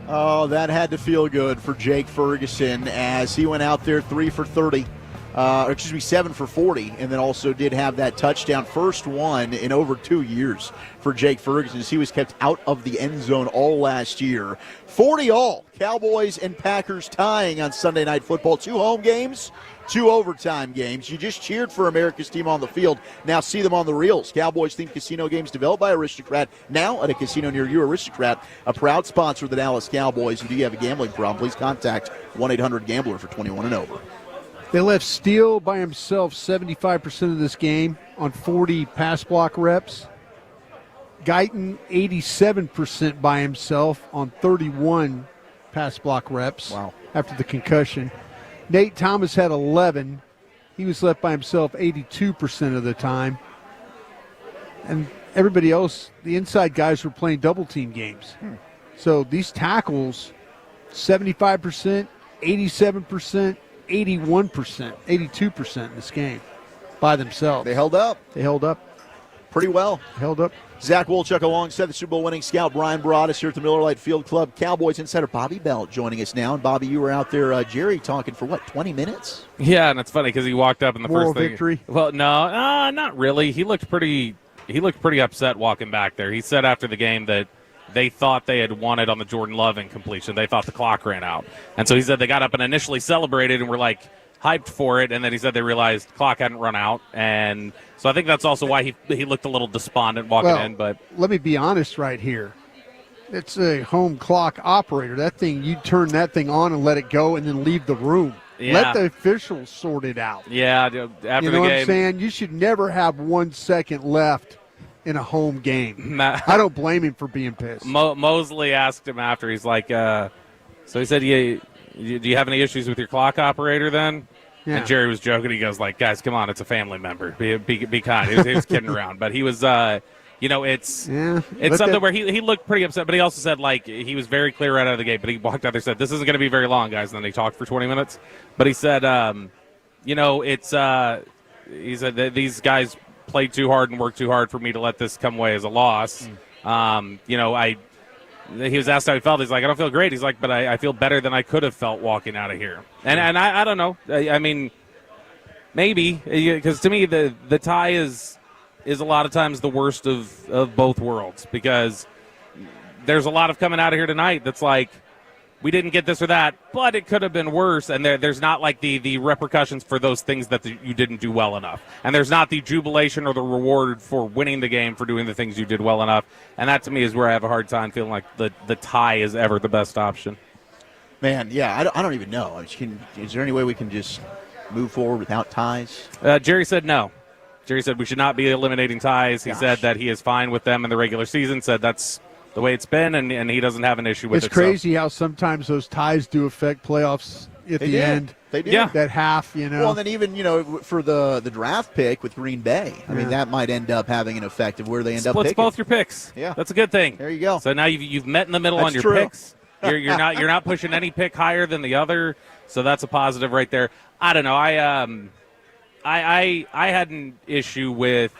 Oh, that had to feel good for Jake Ferguson as he went out there 3 for 30. 7 for 40, and then also did have that touchdown, first one in over 2 years for Jake Ferguson, as he was kept out of the end zone all last year. 40 all, Cowboys and Packers tying on Sunday Night Football. 2 home games, 2 overtime games. You just cheered for America's team on the field. Now see them on the reels. Cowboys-themed casino games developed by Aristocrat, now at a casino near you. Aristocrat, a proud sponsor of the Dallas Cowboys. If you have a gambling problem, please contact 1-800-GAMBLER for 21 and over. They left Steele by himself 75% of this game on 40 pass block reps. Guyton 87% by himself on 31 pass block reps after the concussion. Nate Thomas had 11. He was left by himself 82% of the time. And everybody else, the inside guys were playing double team games. So these tackles, 75%, 87%, 81%, 82% in this game by themselves. They held up. They held up pretty well. Held up. Zach Wolchuk alongside the Super Bowl winning scout Bryan Broaddus here at the Miller Lite Field Club. Cowboys insider Bobby Bell joining us now. And Bobby, you were out there, Jerry, talking for 20 minutes? Yeah, and it's funny because he walked up in the Moral first thing. victory? Well, no, not really. He looked pretty upset walking back there. He said after the game that they thought they had won it on the Jordan Love incompletion. They thought the clock ran out. And so he said they got up and initially celebrated and were like hyped for it, and then he said they realized the clock hadn't run out. And so I think that's also why he looked a little despondent walking in. But let me be honest right here. It's a home clock operator. That thing, you turn that thing on and let it go and then leave the room. Yeah. Let the officials sort it out. Yeah, after the game. You know what I'm saying? You should never have 1 second left in a home game. I don't blame him for being pissed. Mosley asked him after. He's like, so he said, do you have any issues with your clock operator then? Yeah. And Jerry was joking. He goes like, guys, come on, it's a family member. Be kind. He was kidding around. But he was, it's something where he looked pretty upset. But he also said, like, he was very clear right out of the gate. But he walked out there and said, this isn't going to be very long, guys. And then he talked for 20 minutes. But he said, he said that these guys played too hard and worked too hard for me to let this come away as a loss. He was asked how he felt. He's like, I don't feel great. He's like, but I feel better than I could have felt walking out of here. And I don't know. I mean, maybe, because to me the tie is a lot of times the worst of both worlds, because there's a lot of coming out of here tonight that's like, we didn't get this or that, but it could have been worse. And there's not like the repercussions for those things that you didn't do well enough. And there's not the jubilation or the reward for winning the game for doing the things you did well enough. And that to me is where I have a hard time feeling like the tie is ever the best option. Man, yeah, I don't even know. Is there any way we can just move forward without ties? Jerry said no. Jerry said we should not be eliminating ties. He said that he is fine with them in the regular season, said that's the way it's been, and he doesn't have an issue with it. It's crazy how sometimes those ties do affect playoffs at the end. They do. Yeah. That half, Well, and then even, for the draft pick with Green Bay, I mean, that might end up having an effect of where they end up picking. Splits both your picks. Yeah. That's a good thing. There you go. So now you've met in the middle on your true. picks. You're not pushing any pick higher than the other, so that's a positive right there. I don't know. I had an issue with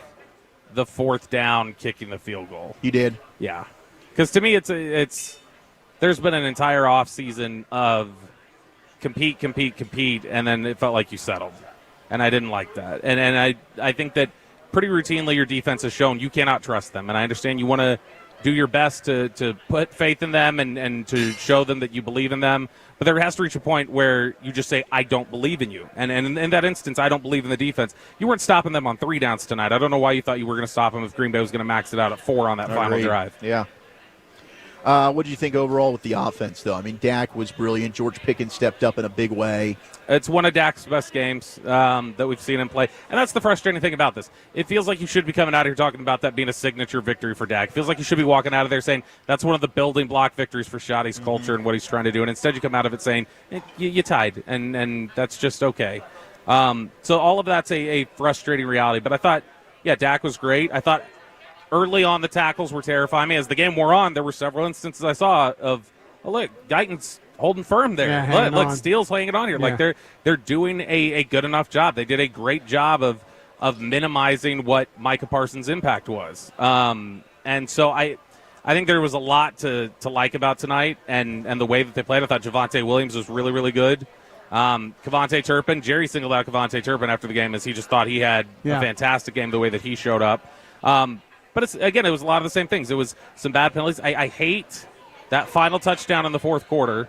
the fourth down kicking the field goal. You did? Yeah. Because to me, it's there's been an entire offseason of compete, and then it felt like you settled. And I didn't like that. And I think that pretty routinely your defense has shown you cannot trust them. And I understand you want to do your best to put faith in them and to show them that you believe in them. But there has to reach a point where you just say, I don't believe in you. And in that instance, I don't believe in the defense. You weren't stopping them on 3 downs tonight. I don't know why you thought you were going to stop them if Green Bay was going to max it out at 4 on that final drive. Yeah. What did you think overall with the offense, though? I mean, Dak was brilliant. George Pickens stepped up in a big way. It's one of Dak's best games that we've seen him play. And that's the frustrating thing about this. It feels like you should be coming out here talking about that being a signature victory for Dak. It feels like you should be walking out of there saying that's one of the building block victories for Schotty's culture and what he's trying to do. And instead you come out of it saying, you tied, and that's just okay. So all of that's a frustrating reality. But I thought, Dak was great. I thought early on, the tackles were terrifying me. As the game wore on, there were several instances I saw of, look, Guyton's holding firm there. Yeah, look, Steele's hanging on here. Yeah. Like they're doing a good enough job. They did a great job of minimizing what Micah Parsons' impact was. And so I think there was a lot to like about tonight and the way that they played. I thought Javonte Williams was really, really good. Kevontae Turpin, Jerry singled out Kevontae Turpin after the game as he just thought he had a fantastic game the way that he showed up. But it was a lot of the same things. It was some bad penalties. I hate that final touchdown in the fourth quarter.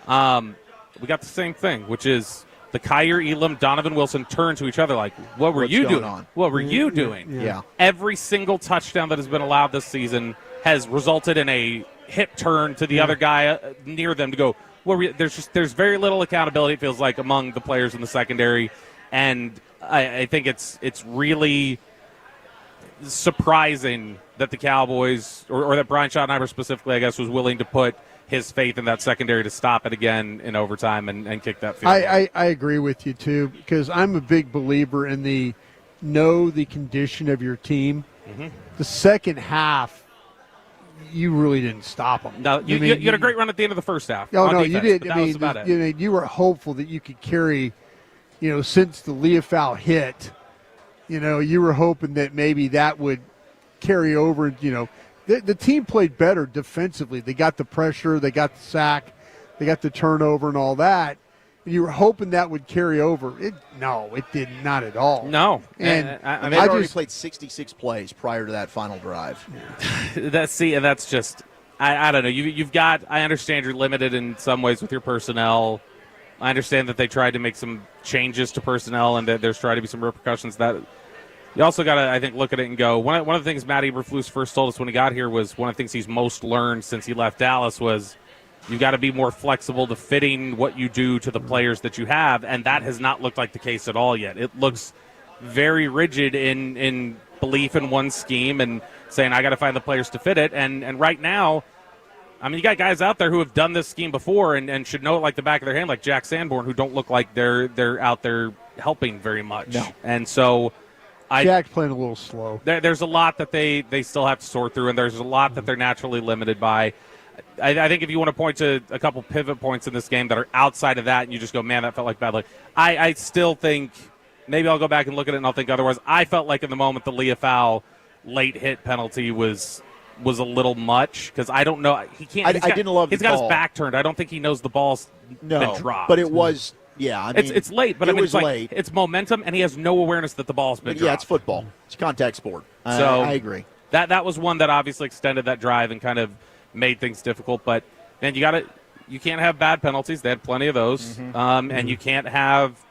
We got the same thing, which is the Kyer Elam, Donovan Wilson turn to each other like, what were you doing? What were you doing? Yeah. Every single touchdown that has been allowed this season has resulted in a hip turn to the other guy near them to go, there's very little accountability, it feels like, among the players in the secondary. And I think it's really surprising that the Cowboys, or that Bryan Schottenheimer specifically, I guess, was willing to put his faith in that secondary to stop it again in overtime and kick that field goal. I agree with you, too, because I'm a big believer in the condition of your team. Mm-hmm. The second half, you really didn't stop them. No, you had a great run at the end of the first half. Oh, no, defense, you did. That was about it. You were hopeful that you could carry, since the Leofow hit, you were hoping that maybe that would carry over. The team played better defensively. They got the pressure, they got the sack, they got the turnover and all that. And you were hoping that would carry over. It did not at all. No. And I mean, they already played 66 plays prior to that final drive. That's just, I don't know. You've got, I understand you're limited in some ways with your personnel. I understand that they tried to make some changes to personnel and that there's trying to be some repercussions. That you also got to, I think, look at it and go, one of the things Matt Eberflus first told us when he got here was one of the things he's most learned since he left Dallas was you've got to be more flexible to fitting what you do to the players that you have, and that has not looked like the case at all yet. It looks very rigid in belief in one scheme and saying, I got to find the players to fit it. And right now, I mean, you got guys out there who have done this scheme before and should know it like the back of their hand, like Jack Sanborn, who don't look like they're out there helping very much. No. And so Jack's playing a little slow. There's a lot that they still have to sort through, and there's a lot that they're naturally limited by. I think if you want to point to a couple pivot points in this game that are outside of that, and you just go, man, that felt like bad luck. I still think maybe I'll go back and look at it and I'll think otherwise. I felt like in the moment the Leofow late hit penalty was a little much because I don't know. He can't. I didn't love. He's got his back turned. I don't think he knows the ball's been dropped. But it was. Yeah, I mean, it's late, but it was late. It's momentum, and he has no awareness that the ball's been dropped. Yeah, it's football. It's a contact sport. So I agree. That was one that obviously extended that drive and kind of made things difficult. But man, you can't have bad penalties. They had plenty of those, and you can't have.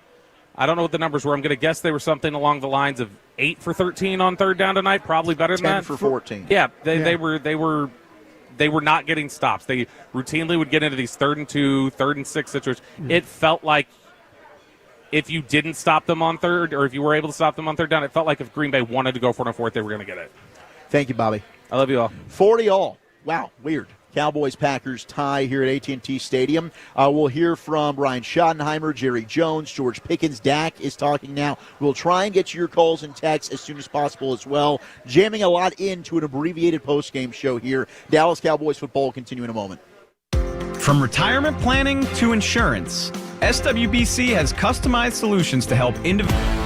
I don't know what the numbers were. I'm going to guess they were something along the lines of 8 for 13 on third down tonight. Probably better than 10 that. 10 for 14. Yeah, they were not getting stops. They routinely would get into these 3rd and 2, 3rd and 6 situations. It felt like if you didn't stop them on third, or if you were able to stop them on third down, it felt like if Green Bay wanted to go for it on fourth, they were going to get it. Thank you, Bobby. I love you all. 40-all. Wow, weird. Cowboys-Packers tie here at AT&T Stadium. We'll hear from Bryan Schottenheimer, Jerry Jones, George Pickens. Dak is talking now. We'll try and get you your calls and texts as soon as possible as well. Jamming a lot into an abbreviated postgame show here. Dallas Cowboys football will continue in a moment. From retirement planning to insurance, SWBC has customized solutions to help individuals.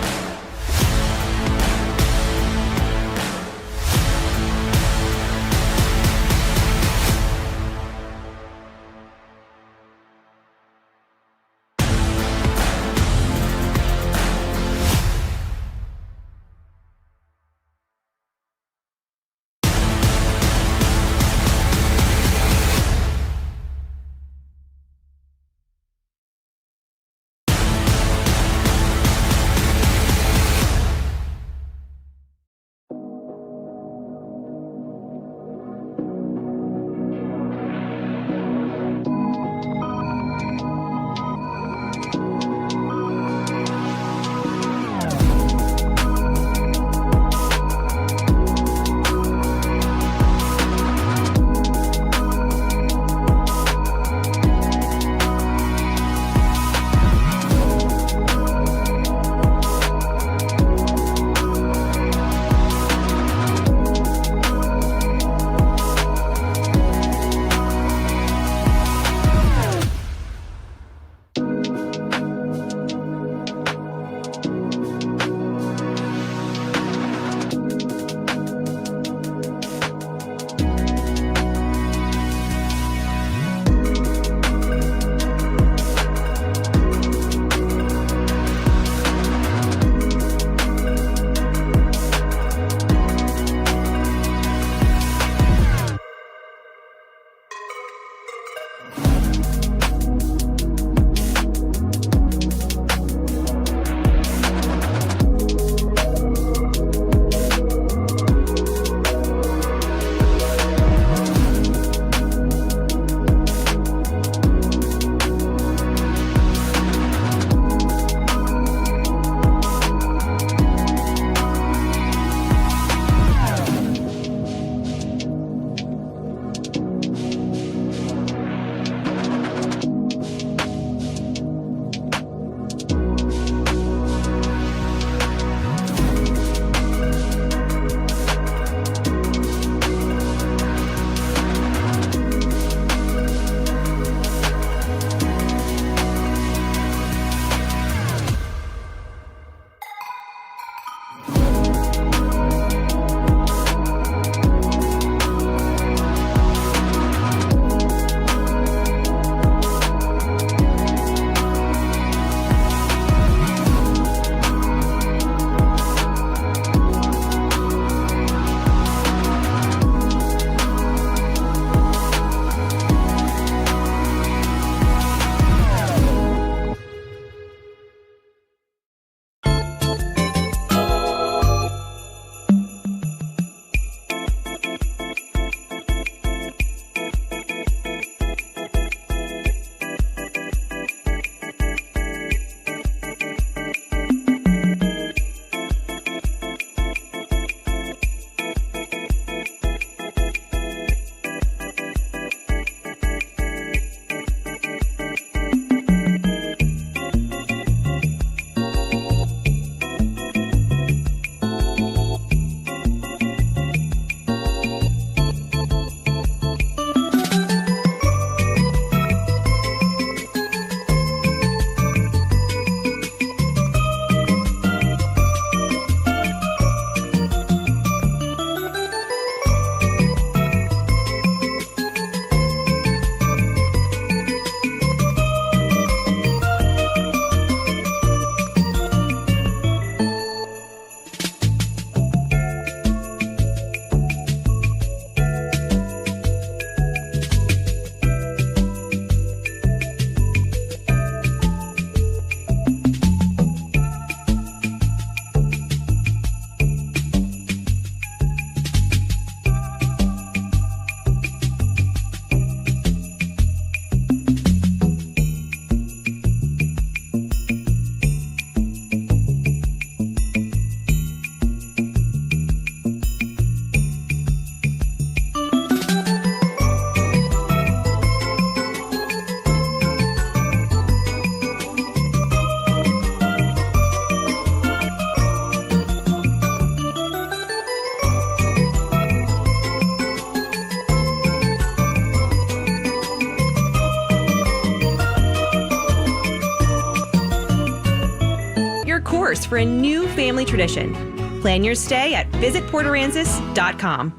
source for a new family tradition. Plan your stay at visitportaranzas.com.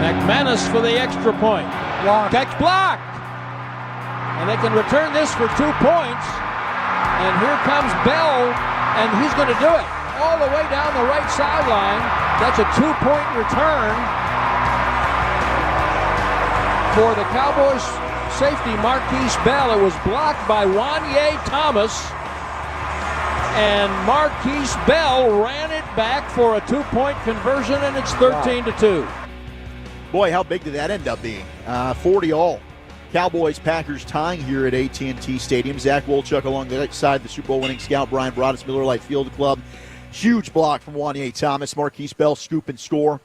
McManus for the extra point. Catch blocked. And they can return this for 2 points. And here comes Bell, and he's going to do it. All the way down the right sideline. That's a 2-point return for the Cowboys safety Marquise Bell. It was blocked by Wanye Thomas. And Marquise Bell ran it back for a 2-point conversion, and it's 13-2. Boy, how big did that end up being? 40-all. Cowboys-Packers tying here at AT&T Stadium. Zach Wolchuk alongside the Super Bowl winning scout Bryan Broaddus, Miller Lite Field Club. Huge block from Wanye Thomas. Marquise Bell scoop and score.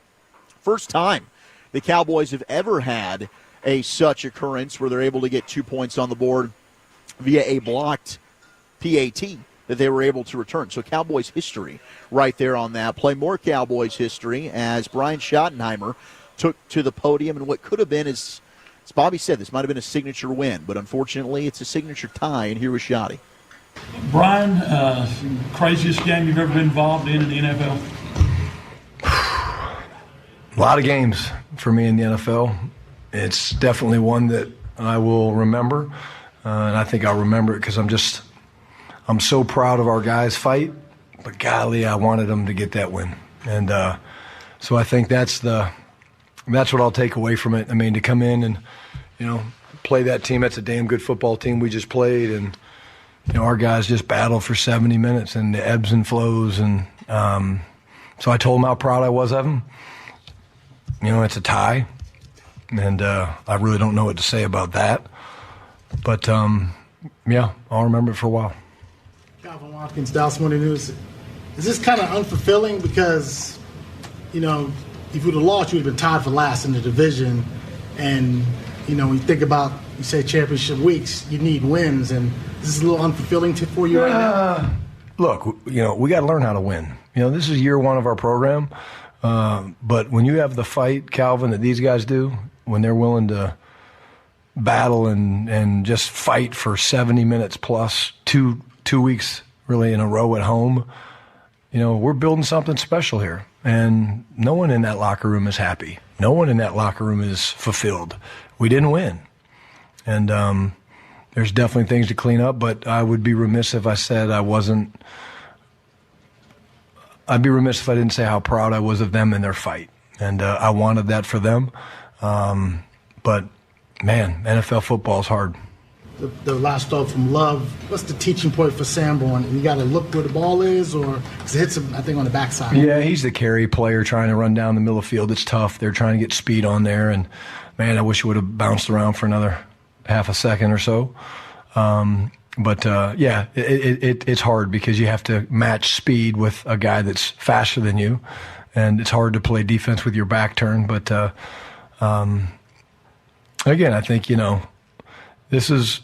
First time the Cowboys have ever had such occurrence where they're able to get 2 points on the board via a blocked PAT that they were able to return. So Cowboys history right there on that play. More Cowboys history as Brian Schottenheimer took to the podium in what could have been, as Bobby said, this might have been a signature win, but unfortunately it's a signature tie, and here was Schotty. Bryan, craziest game you've ever been involved in the NFL? A lot of games for me in the NFL. It's definitely one that I will remember, and I think I'll remember it because I'm so proud of our guys' fight, but golly, I wanted them to get that win. And so I think that's what I'll take away from it. I mean, to come in and, play that team, that's a damn good football team we just played, and, our guys just battled for 70 minutes and the ebbs and flows. And so I told them how proud I was of them. It's a tie, and I really don't know what to say about that. But, yeah, I'll remember it for a while. Calvin Watkins, Dallas Morning News. Is this kind of unfulfilling because, if you would have lost, you would have been tied for last in the division. And, when you think about, you say championship weeks, you need wins. And is this a little unfulfilling for you right now? Look, we got to learn how to win. This is year one of our program. But when you have the fight, Calvin, that these guys do, when they're willing to battle and just fight for 70 minutes plus 2 weeks really in a row at home, we're building something special here. And no one in that locker room is happy. No one in that locker room is fulfilled. We didn't win. And there's definitely things to clean up, but I would be remiss if I said I'd be remiss if I didn't say how proud I was of them in their fight. And I wanted that for them. But, man, NFL football is hard. The last throw from Love, what's the teaching point for Sanborn? And you got to look where the ball is, or because it hits him, I think, on the backside. Yeah, he's the carry player trying to run down the middle of the field. It's tough. They're trying to get speed on there. And, man, I wish it would have bounced around for another half a second or so. But it's hard because you have to match speed with a guy that's faster than you. And it's hard to play defense with your back turned. But, again, I think, This is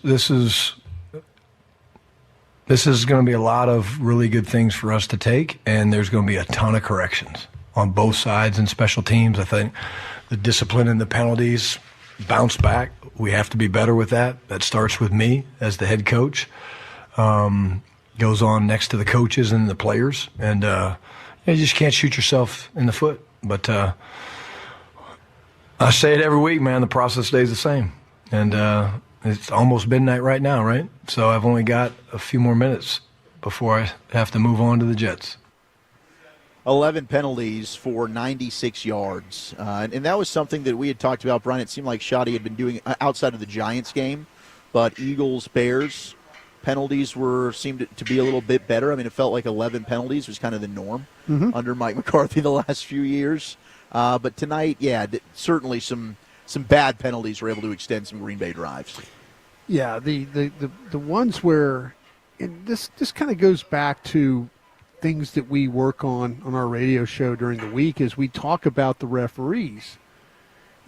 going to be a lot of really good things for us to take, and there's going to be a ton of corrections on both sides and special teams. I think the discipline and the penalties bounce back. We have to be better with that. That starts with me as the head coach. Goes on next to the coaches and the players, and you just can't shoot yourself in the foot. But I say it every week, man. The process stays the same, and it's almost midnight right now, right? So I've only got a few more minutes before I have to move on to the Jets. 11 penalties for 96 yards. And that was something that we had talked about, Brian. It seemed like Schotty had been doing outside of the Giants game. But Eagles, Bears, penalties seemed to be a little bit better. I mean, it felt like 11 penalties was kind of the norm under Mike McCarthy the last few years. But tonight, yeah, certainly some bad penalties were able to extend some Green Bay drives. Yeah, the ones where, and this kind of goes back to things that we work on our radio show during the week as we talk about the referees.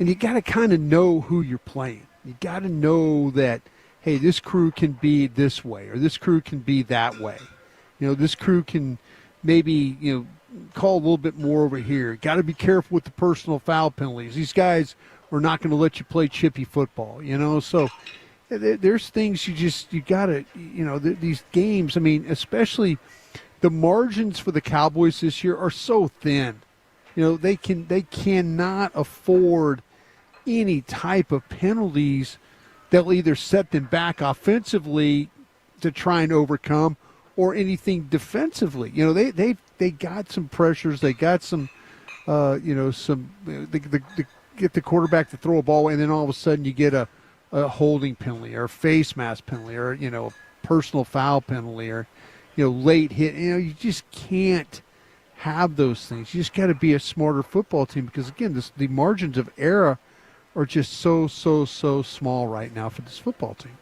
And you got to kind of know who you're playing. You got to know that, hey, this crew can be this way or this crew can be that way. This crew can maybe, call a little bit more over here. Got to be careful with the personal foul penalties. These guys are not going to let you play chippy football, So there's things you got to, these games, I mean, especially the margins for the Cowboys this year are so thin. They cannot afford any type of penalties that'll either set them back offensively to try and overcome or anything defensively. They got some pressures. They got some, they get the quarterback to throw a ball, and then all of a sudden you get a holding penalty or a face mask penalty or, a personal foul penalty or, late hit. You just can't have those things. You just got to be a smarter football team because, again, the margins of error are just so small right now for this football team.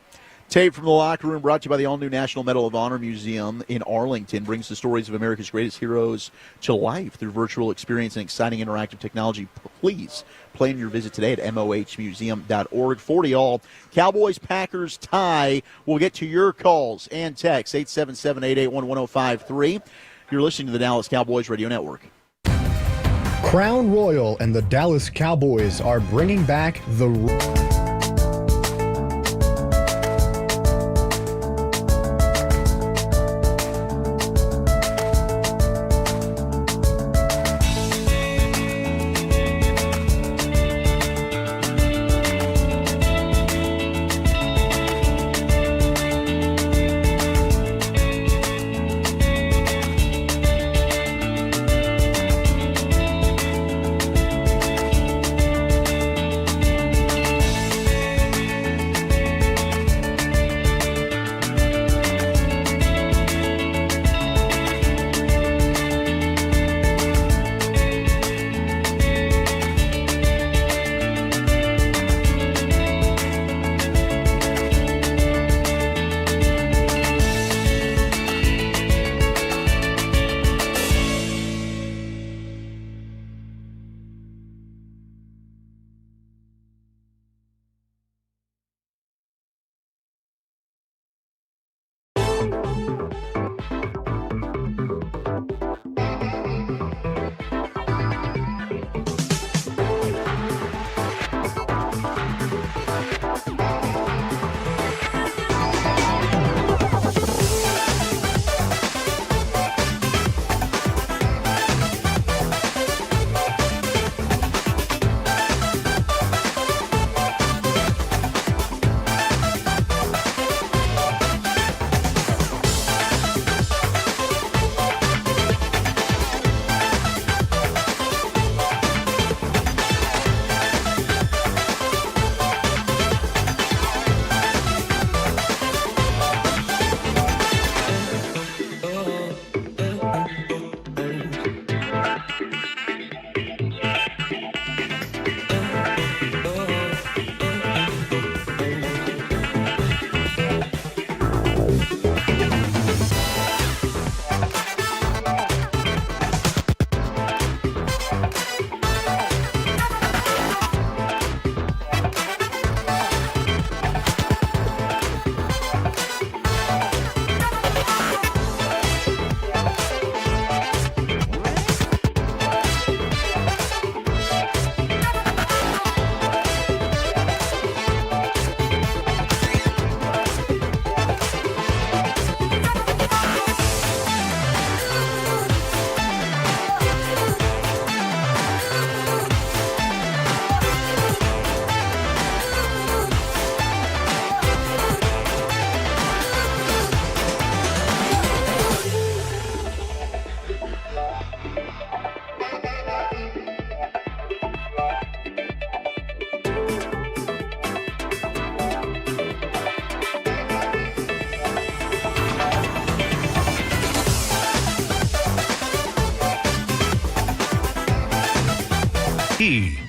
Tape from the locker room brought to you by the all-new National Medal of Honor Museum in Arlington brings the stories of America's greatest heroes to life through virtual experience and exciting interactive technology. Please plan your visit today at mohmuseum.org. 40-all Cowboys Packers tie. We'll get to your calls and texts 877-881-1053. You're listening to the Dallas Cowboys Radio Network. Crown Royal and the Dallas Cowboys are bringing back the...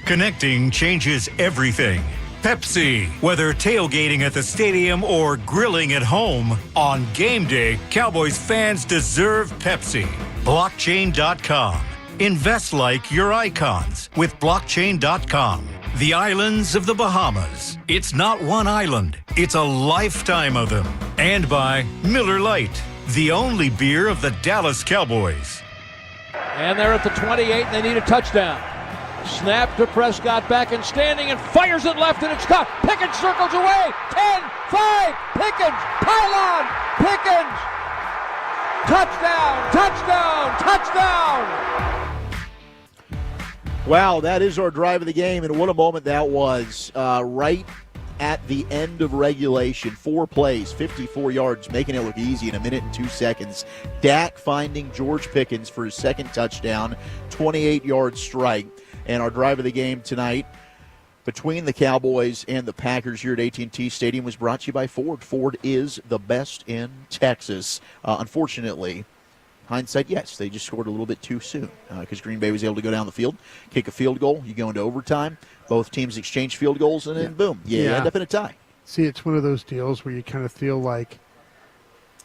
Connecting changes everything. Pepsi. Whether tailgating at the stadium or grilling at home, on game day, Cowboys fans deserve Pepsi. Blockchain.com. Invest like your icons with Blockchain.com. The islands of the Bahamas. It's not one island. It's a lifetime of them. And by Miller Lite, the only beer of the Dallas Cowboys. And they're at the 28, and they need a touchdown. Snap to Prescott, back and standing, and fires it left, and it's caught. Pickens circles away. 10, 5, Pickens, pylon, Pickens. Touchdown! Touchdown! Touchdown! Wow, that is our drive of the game, and what a moment that was. Right at the end of regulation, 4 plays, 54 yards, making it look easy in a minute and 2 seconds. Dak finding George Pickens for his second touchdown, 28-yard strike. And our drive of the game tonight between the Cowboys and the Packers here at AT&T Stadium was brought to you by Ford. Ford is the best in Texas. Unfortunately, hindsight, yes, they just scored a little bit too soon because Green Bay was able to go down the field, kick a field goal, you go into overtime, both teams exchange field goals, and then boom, you end up in a tie. See, it's one of those deals where you kind of feel like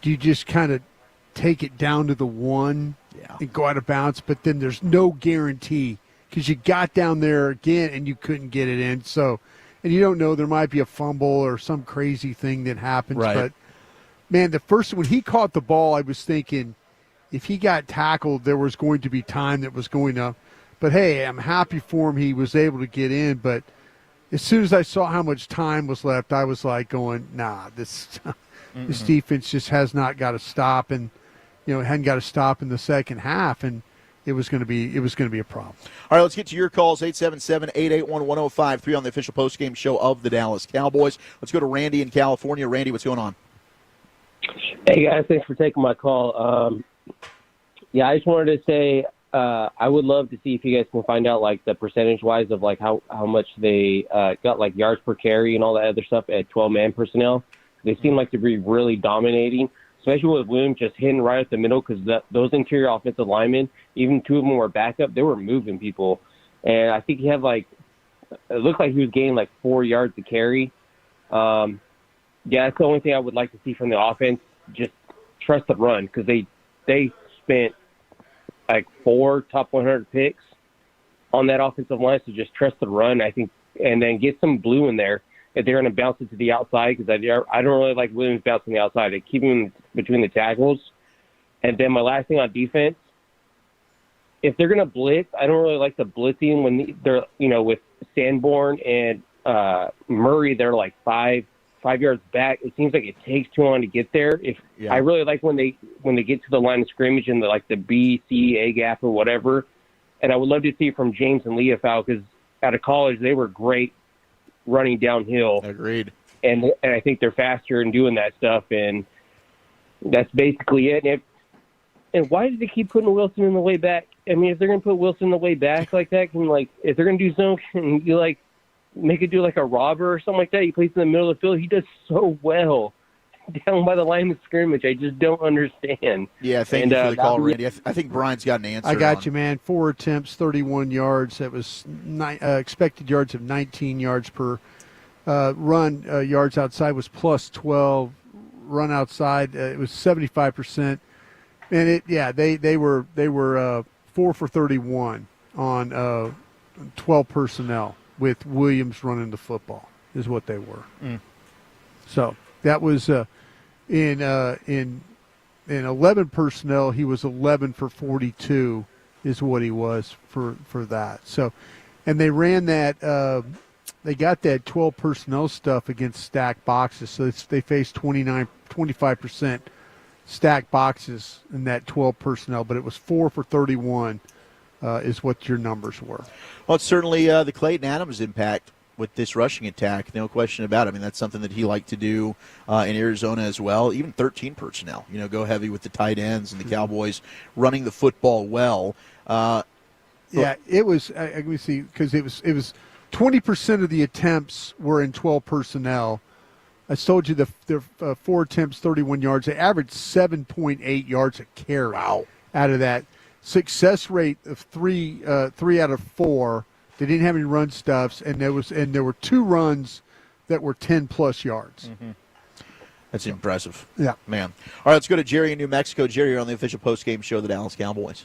you just kind of take it down to the one and go out of bounds, but then there's no guarantee because you got down there again and you couldn't get it in. So, and you don't know, there might be a fumble or some crazy thing that happens. Right. But, man, when he caught the ball, I was thinking if he got tackled, there was going to be time that was going to. But, hey, I'm happy for him he was able to get in. But as soon as I saw how much time was left, I was like going, nah, this defense just has not got to stop. And, it hadn't got to stop in the second half. And it was going to be a problem. All right, let's get to your calls, 877-881-1053 on the official postgame show of the Dallas Cowboys. Let's go to Randy in California. Randy, what's going on? Hey, guys, thanks for taking my call. I just wanted to say I would love to see if you guys can find out, like, the percentage-wise of, like, how much they got, like, yards per carry and all that other stuff at 12-man personnel. They seem like to be really dominating, especially with Williams just hitting right at the middle because those interior offensive linemen, even 2 of them were backup, they were moving people. And I think he had, like, it looked like he was gaining, like, 4 yards to carry. That's the only thing I would like to see from the offense, just trust the run because they spent like 4 top 100 picks on that offensive line, so just trust the run, I think, and then get some blue in there if they're going to bounce it to the outside because I don't really like Williams bouncing the outside. I keep him between the tackles. And then my last thing on defense, if they're going to blitz, I don't really like the blitzing when they're, with Sanborn and Murray, they're like 5 yards back. It seems like it takes too long to get there. I really like when they get to the line of scrimmage in the B, C, A gap or whatever. And I would love to see from James and Leofow because out of college they were great running downhill. Agreed. And I think they're faster in doing that stuff. And that's basically it. And why did they keep putting Wilson in the way back? I mean, if they're going to put Wilson in the way back like that, if they're going to do something, you make it do like a robber or something like that. He plays in the middle of the field. He does so well down by the line of scrimmage. I just don't understand. Yeah, thank you for the call, Randy. I think Brian's got an answer. I got you, man. 4 attempts, 31 yards. That was expected yards of 19 yards per run. Yards outside was plus 12. Run outside, it was 75%. And they were 4 for 31 on 12 personnel. With Williams running the football is what they were. So that was in 11 personnel, he was 11 for 42 is what he was for that. So, and they ran that, they got that 12 personnel stuff against stacked boxes. So they faced 25% stacked boxes in that 12 personnel, but it was 4 for 31. Is what your numbers were. Well, it's certainly the Clayton Adams impact with this rushing attack, no question about it. I mean, that's something that he liked to do in Arizona as well. Even 13 personnel, go heavy with the tight ends and the Cowboys running the football well. It was. Let me see, because it was 20% of the attempts were in 12 personnel. I told you the 4 attempts, 31 yards. They averaged 7.8 yards a carry out of that. Success rate of 3 out of 4. They didn't have any run stuffs, and there were 2 runs that were 10+ yards. Mm-hmm. That's impressive. Yeah, man. All right, let's go to Jerry in New Mexico. Jerry, you're on the official postgame show of the Dallas Cowboys.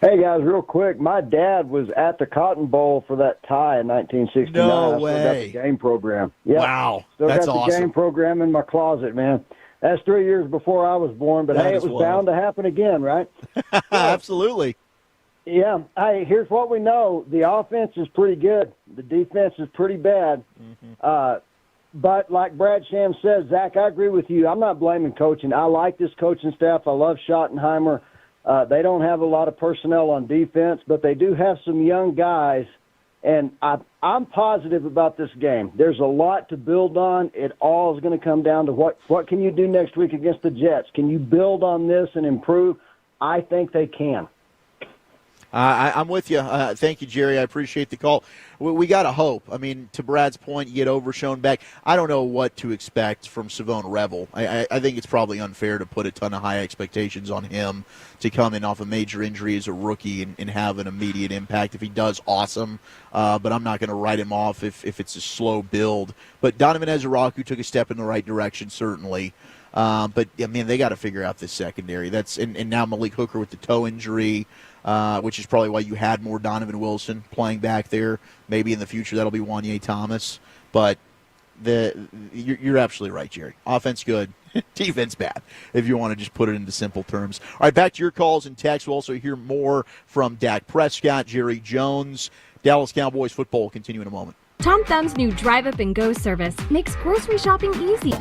Hey guys, real quick, my dad was at the Cotton Bowl for that tie in 1969. No way. I still got the game program. Yep. Wow, still that's got the awesome. game program in my closet, man. That's 3 years before I was born, but hey, it was bound to happen again, right? Absolutely. Yeah. Hey, here's what we know. The offense is pretty good. The defense is pretty bad. But like Brad Sham says, Zach, I agree with you. I'm not blaming coaching. I like this coaching staff. I love Schottenheimer. They don't have a lot of personnel on defense, but they do have some young guys, and I'm positive about this game. There's a lot to build on. It all is going to come down to what can you do next week against the Jets? Can you build on this and improve? I think they can. I'm with you. Thank you, Jerry. I appreciate the call. We got to hope. I mean, to Brad's point, you get Overshown back. I don't know what to expect from Savone Revel. I think it's probably unfair to put a ton of high expectations on him to come in off a major injury as a rookie and have an immediate impact. If he does, awesome. But I'm not going to write him off if it's a slow build. But Donovan Ezeraku took a step in the right direction, certainly. But, I mean, they got to figure out this secondary. And now Malik Hooker with the toe injury. Which is probably why you had more Donovan Wilson playing back there. Maybe in the future that'll be Wanye Thomas. But you're absolutely right, Jerry. Offense good, defense bad, if you want to just put it into simple terms. All right, back to your calls and texts. We'll also hear more from Dak Prescott, Jerry Jones. Dallas Cowboys football will continue in a moment. Tom Thumb's new Drive Up and Go service makes grocery shopping easy.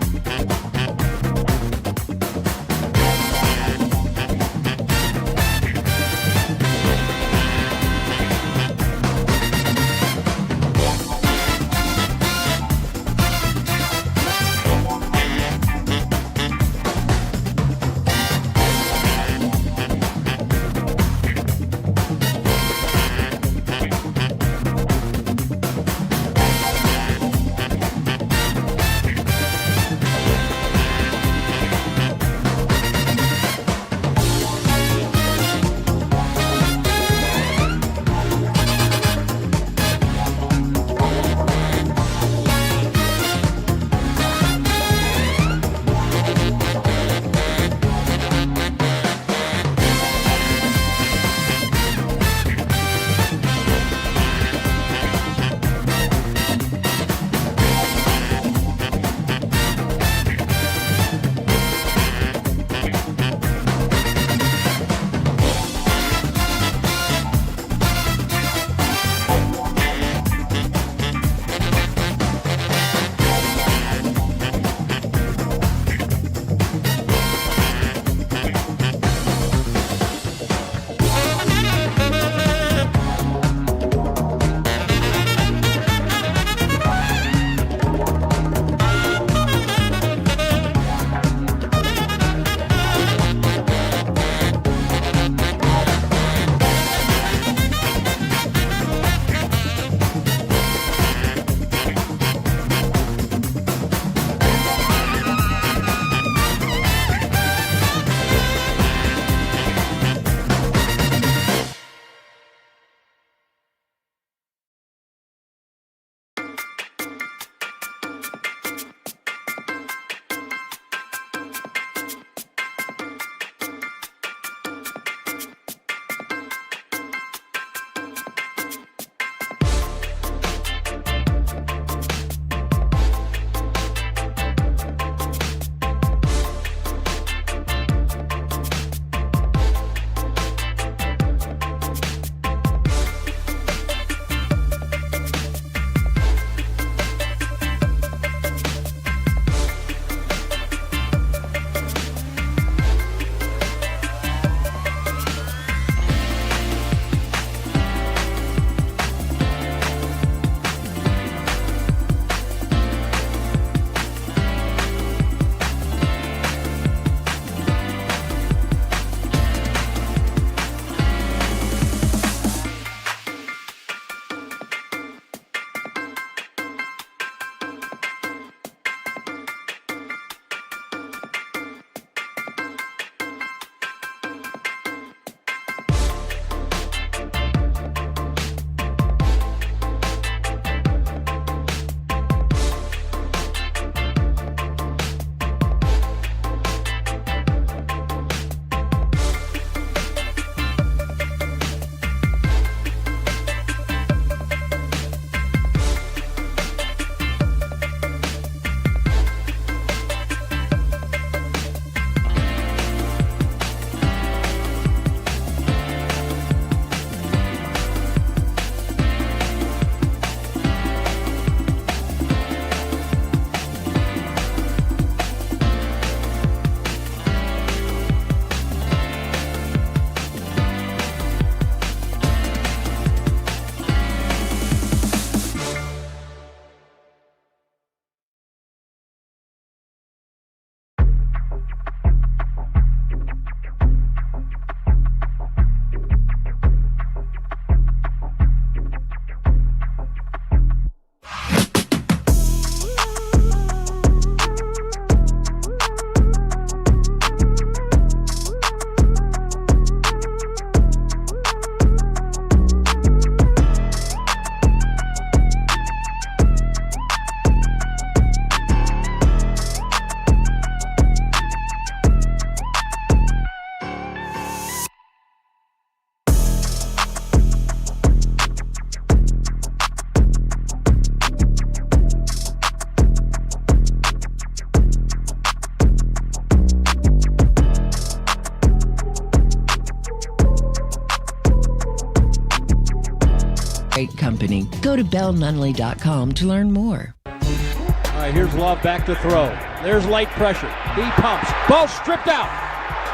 great company. Go to bellnunley.com to learn more. All right, here's Love back to throw. There's light pressure. He pumps. Ball stripped out.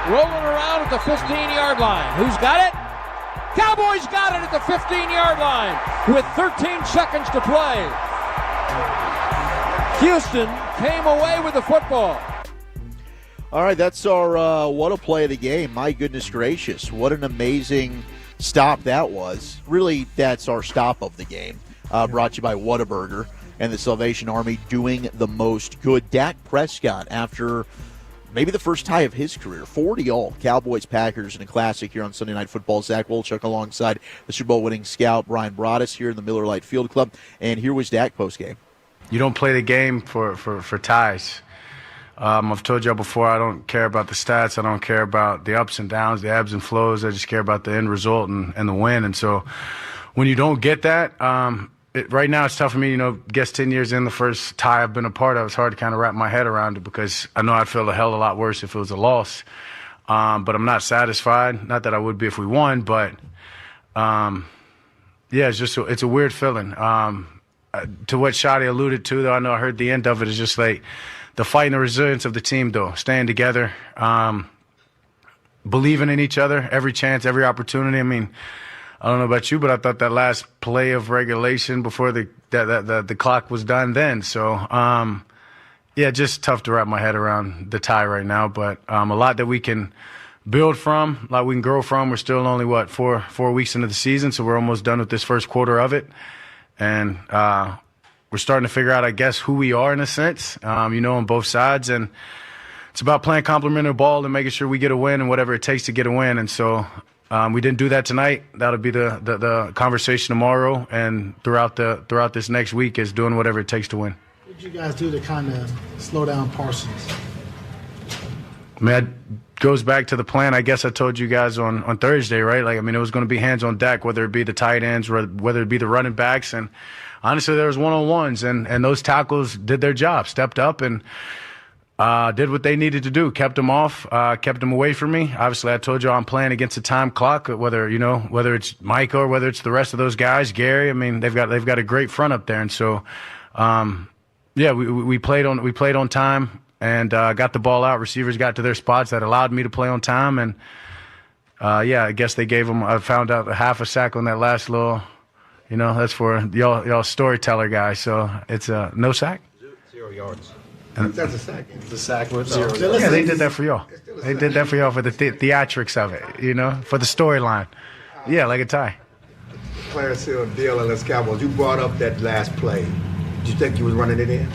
Rolling around at the 15-yard line. Who's got it? Cowboys got it at the 15-yard line with 13 seconds to play. Houston came away with the football. All right, that's our what a play of the game. My goodness gracious, what an amazing stop that was. Really, that's our stop of the game. Brought to you by Whataburger and the Salvation Army doing the most good. Dak Prescott, after maybe the first tie of his career, 40-all, Cowboys, Packers in a classic here on Sunday Night Football. Zach Wolchuk alongside the Super Bowl winning scout Bryan Broaddus here in the Miller Lite Field Club. And here was Dak postgame. You don't play the game for ties. I've told y'all before, I don't care about the stats. I don't care about the ups and downs, the ebbs and flows. I just care about the end result and the win. And so when you don't get that, right now it's tough for me, guess 10 years in, the first tie I've been a part of, it's hard to kind of wrap my head around it because I know I'd feel a hell of a lot worse if it was a loss. But I'm not satisfied. Not that I would be if we won, but it's a weird feeling. To what Shotty alluded to, though, I know I heard the end of it, is just like the fight and the resilience of the team, though, staying together, believing in each other, every chance, every opportunity. I mean, I don't know about you, but I thought that last play of regulation before the clock was done then. So, just tough to wrap my head around the tie right now. But a lot that we can build from, a lot we can grow from. We're still only, 4 weeks into the season, so we're almost done with this first quarter of it. And we're starting to figure out, I guess, who we are in a sense, on both sides. And it's about playing complementary ball and making sure we get a win and whatever it takes to get a win. And so we didn't do that tonight. That'll be the conversation tomorrow and throughout this next week is doing whatever it takes to win. What did you guys do to kind of slow down Parsons? It goes back to the plan I guess I told you guys on Thursday, right? It was going to be hands on deck, whether it be the tight ends, whether it be the running backs. And honestly, there was one-on-ones, and those tackles did their job, stepped up and did what they needed to do, kept them off, kept them away from me. Obviously, I told you I'm playing against a time clock, whether it's Micah or whether it's the rest of those guys, Gary. I mean, they've got a great front up there. And so, we played on time. And got the ball out. Receivers got to their spots that allowed me to play on time. And, I guess they gave them – I found out a half a sack on that last little – that's for y'all storyteller guys. So it's a no sack? 0 yards. That's a sack. It's a sack with 0 yards. Yeah, they did that for y'all. They did that for y'all for the theatrics of it, for the storyline. Yeah, like a tie. Clarence Hill, DLS Cowboys. You brought up that last play. Did you think you was running it in?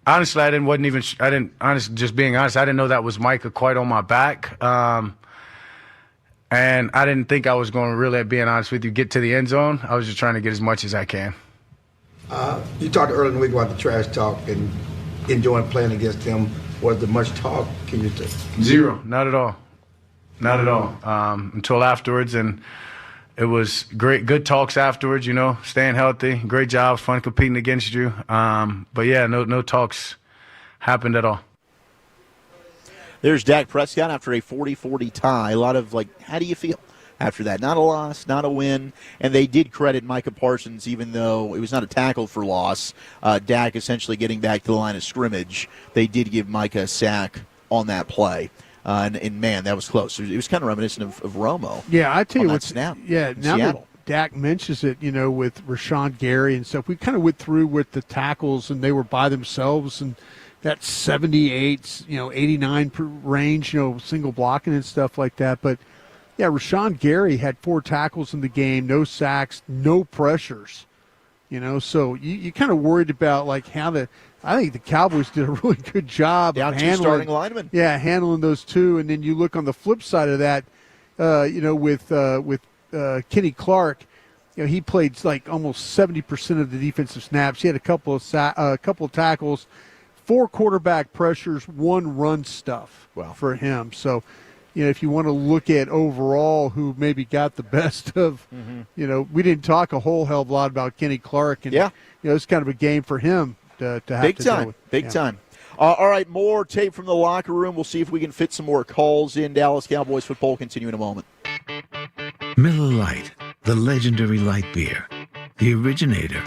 Honestly, just being honest, I didn't know that was Micah quite on my back. And I didn't think I was going to really, being honest with you, get to the end zone. I was just trying to get as much as I can. You talked earlier in the week about the trash talk and enjoying playing against them. Was there much talk? Can you say? Zero. Not at all. Not at all. Until afterwards. And it was great, good talks afterwards, staying healthy. Great job, fun competing against you. No talks happened at all. There's Dak Prescott after a 40-40 tie. A lot of, how do you feel after that? Not a loss, not a win. And they did credit Micah Parsons, even though it was not a tackle for loss. Dak essentially getting back to the line of scrimmage. They did give Micah a sack on that play. And man, that was close. It was kind of reminiscent of Romo. Yeah, I tell you what. Snap. Yeah, now that Dak mentions it, with Rashawn Gary and stuff, we kind of went through with the tackles, and they were by themselves, and that 78, 89 range, single blocking and stuff like that. But yeah, Rashawn Gary had 4 tackles in the game, no sacks, no pressures. So you kind of worried about how I think the Cowboys did a really good job down of handling, 2 starting linemen. Yeah, handling those 2, and then you look on the flip side of that, with Kenny Clark, he played almost 70% of the defensive snaps. He had a couple of tackles, 4 quarterback pressures, 1 run stuff for him. So, if you want to look at overall who maybe got the best of, we didn't talk a whole hell of a lot about Kenny Clark, and it's kind of a game for him. To have big to time, deal with. big time. All right, more tape from the locker room. We'll see if we can fit some more calls in. Dallas Cowboys football continue in a moment. Miller Lite, the legendary light beer, the originator.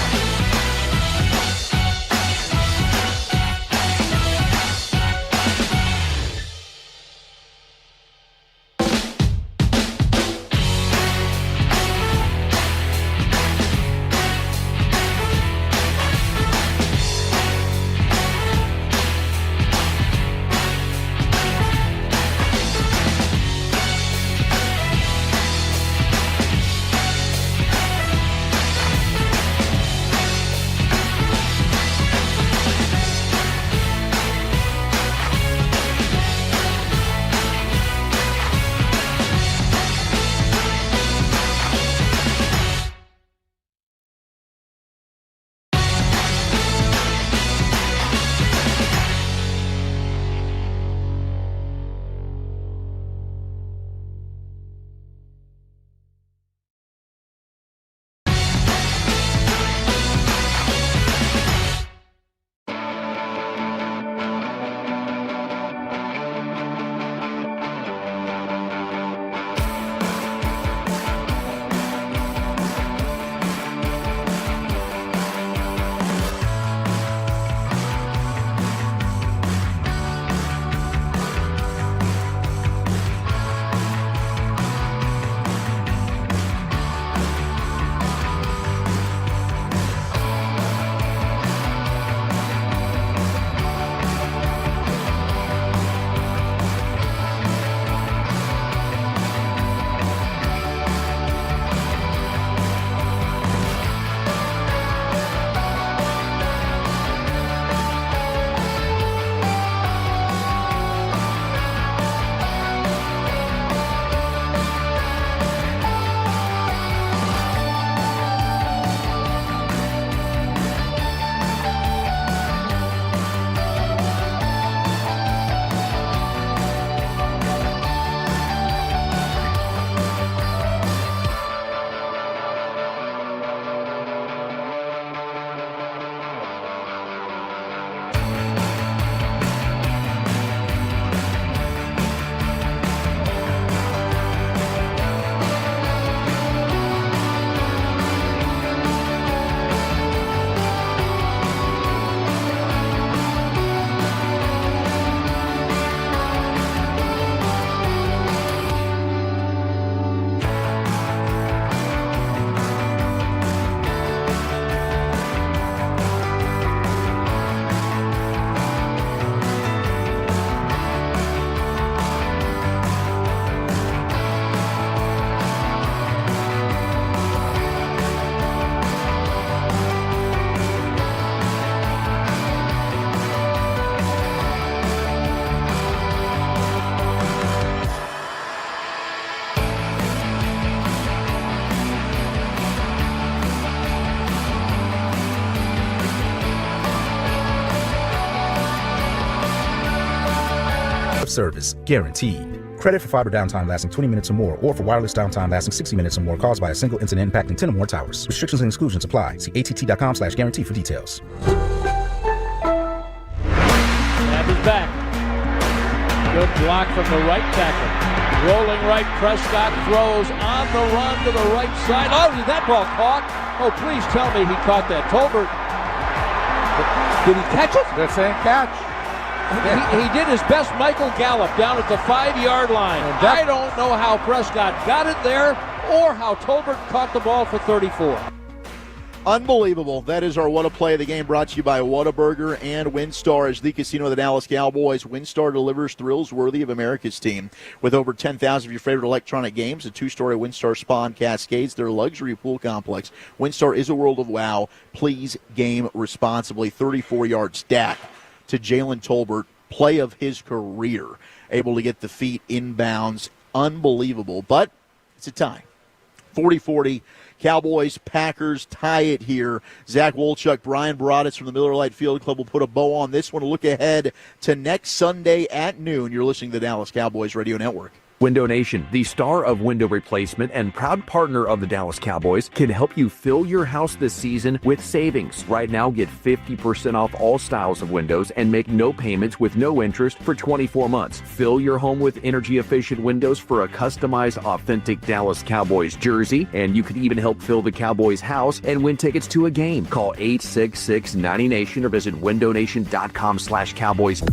Service guaranteed. Credit for fiber downtime lasting 20 minutes or more, or for wireless downtime lasting 60 minutes or more caused by a single incident impacting 10 or more towers. Restrictions and exclusions apply. See att.com/guarantee for details. Snap is back. Good block from the right tackle. Rolling right, Prescott throws on the run to the right side. Oh, did that ball caught? Oh, please tell me he caught that. Tolbert, did he catch it? They're saying catch. He did his best Michael Gallup down at the 5-yard line. I don't know how Prescott got it there or how Tolbert caught the ball for 34. Unbelievable. That is our What a Play of the Game, brought to you by Whataburger and WinStar. As the casino of the Dallas Cowboys, WinStar delivers thrills worthy of America's team. With over 10,000 of your favorite electronic games, a 2-story WinStar Spa and Cascades, their luxury pool complex. WinStar is a world of wow. Please game responsibly. 34-yard stack to Jalen Tolbert, play of his career. Able to get the feet inbounds. Unbelievable. But it's a tie. 40-40. Cowboys, Packers tie it here. Zach Wolchuk, Bryan Broaddus from the Miller Lite Field Club will put a bow on this one. Look ahead to next Sunday at noon. You're listening to the Dallas Cowboys Radio Network. Window Nation, the star of window replacement and proud partner of the Dallas Cowboys, can help you fill your house this season with savings. Right now, get 50% off all styles of windows and make no payments with no interest for 24 months. Fill your home with energy-efficient windows for a customized, authentic Dallas Cowboys jersey, and you could even help fill the Cowboys house and win tickets to a game. Call 866-90Nation or visit windownation.com/Cowboys.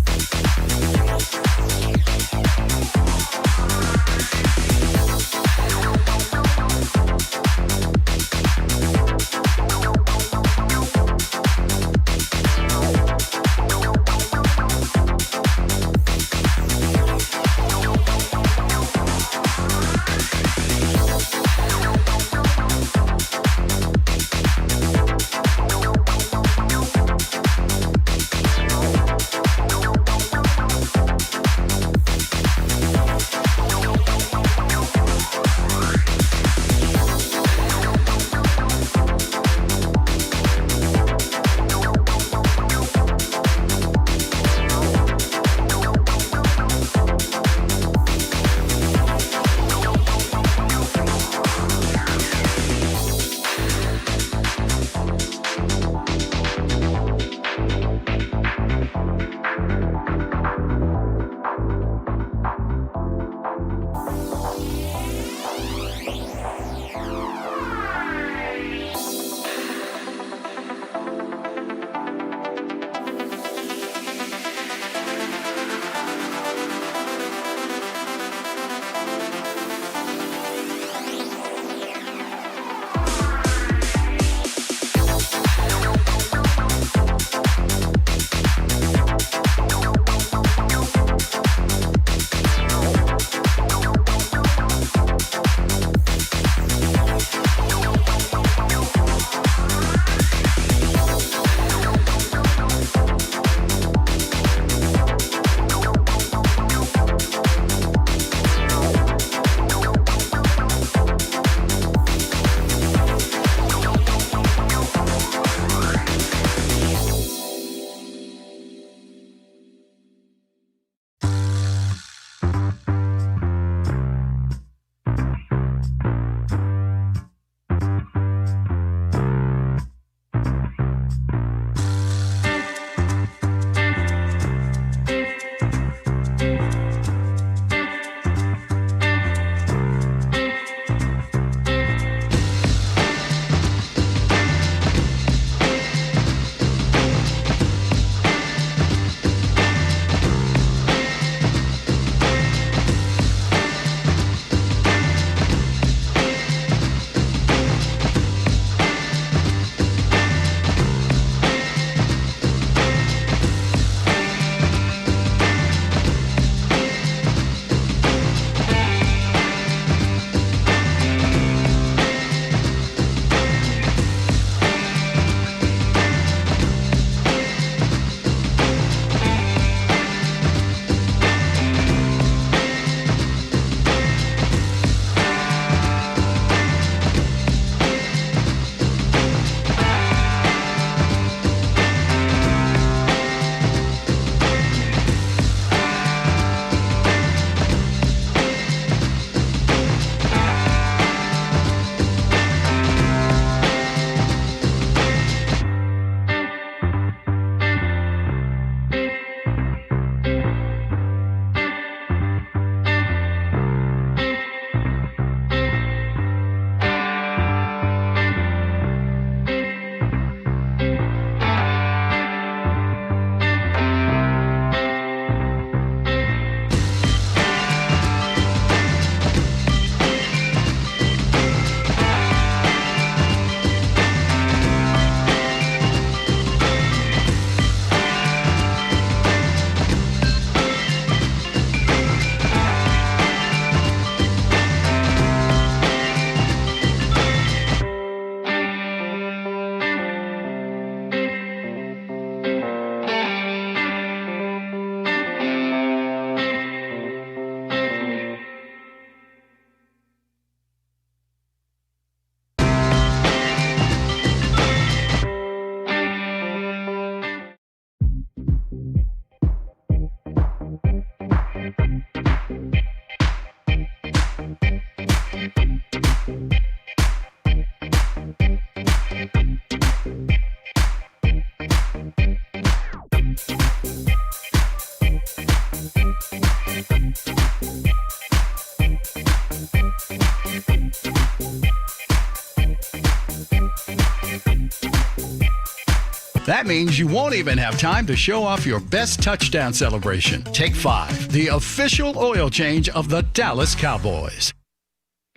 That means you won't even have time to show off your best touchdown celebration. Take 5, the official oil change of the Dallas Cowboys.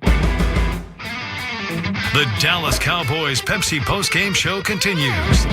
The Dallas Cowboys Pepsi postgame show continues.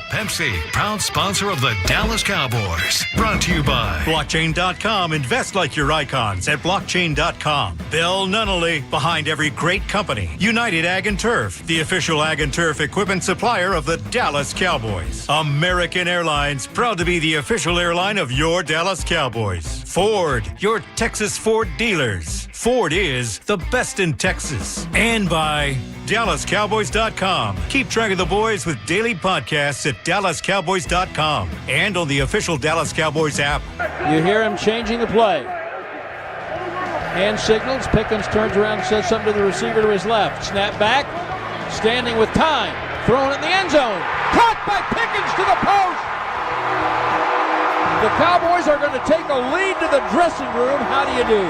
Pepsi, proud sponsor of the Dallas Cowboys. Brought to you by Blockchain.com. Invest like your icons at Blockchain.com. Bill Nunnally, behind every great company. United Ag and Turf, the official Ag and Turf equipment supplier of the Dallas Cowboys. American Airlines, proud to be the official airline of your Dallas Cowboys. Ford, your Texas Ford dealers. Ford is the best in Texas. And by DallasCowboys.com. Keep track of the boys with daily podcasts at DallasCowboys.com and on the official Dallas Cowboys app. You hear him changing the play. Hand signals. Pickens turns around and says something to the receiver to his left. Snap back. Standing with time. Thrown in the end zone. Caught by Pickens to the post. The Cowboys are going to take a lead to the dressing room. How do you do?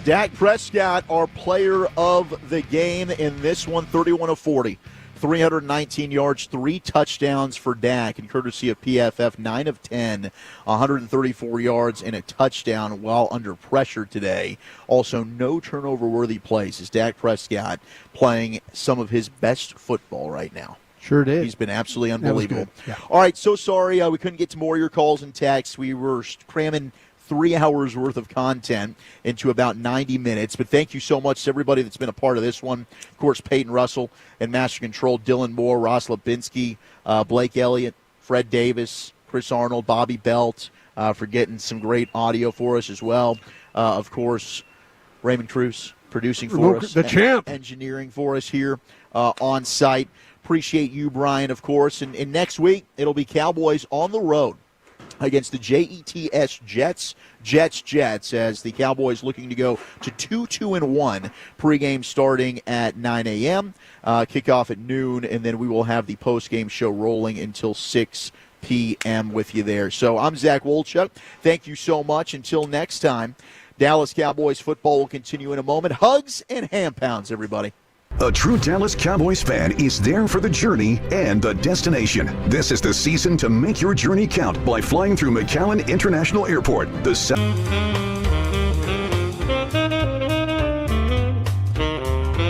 Dak Prescott, our player of the game in this one, 31 of 40. 319 yards, 3 touchdowns for Dak, and courtesy of PFF, 9 of 10, 134 yards and a touchdown while under pressure today. Also, no turnover-worthy plays as Dak Prescott playing some of his best football right now. Sure did. He's been absolutely unbelievable. Yeah. All right, so sorry we couldn't get to more of your calls and texts. We were cramming 3 hours worth of content into about 90 minutes. But thank you so much to everybody that's been a part of this one. Of course, Peyton Russell and Master Control, Dylan Moore, Ross Lubinski, Blake Elliott, Fred Davis, Chris Arnold, Bobby Belt for getting some great audio for us as well. Of course, Raymond Cruz producing for us. The champ. Engineering for us here on site. Appreciate you, Bryan, of course. And next week, it'll be Cowboys on the road against the Jets, as the Cowboys looking to go to 2-2-1. Pregame starting at 9 a.m., kickoff at noon, and then we will have the postgame show rolling until 6 p.m. with you there. So I'm Zach Wolchuk. Thank you so much. Until next time, Dallas Cowboys football will continue in a moment. Hugs and hand pounds, everybody. A true Dallas Cowboys fan is there for the journey and the destination. This is the season to make your journey count by flying through McAllen International Airport.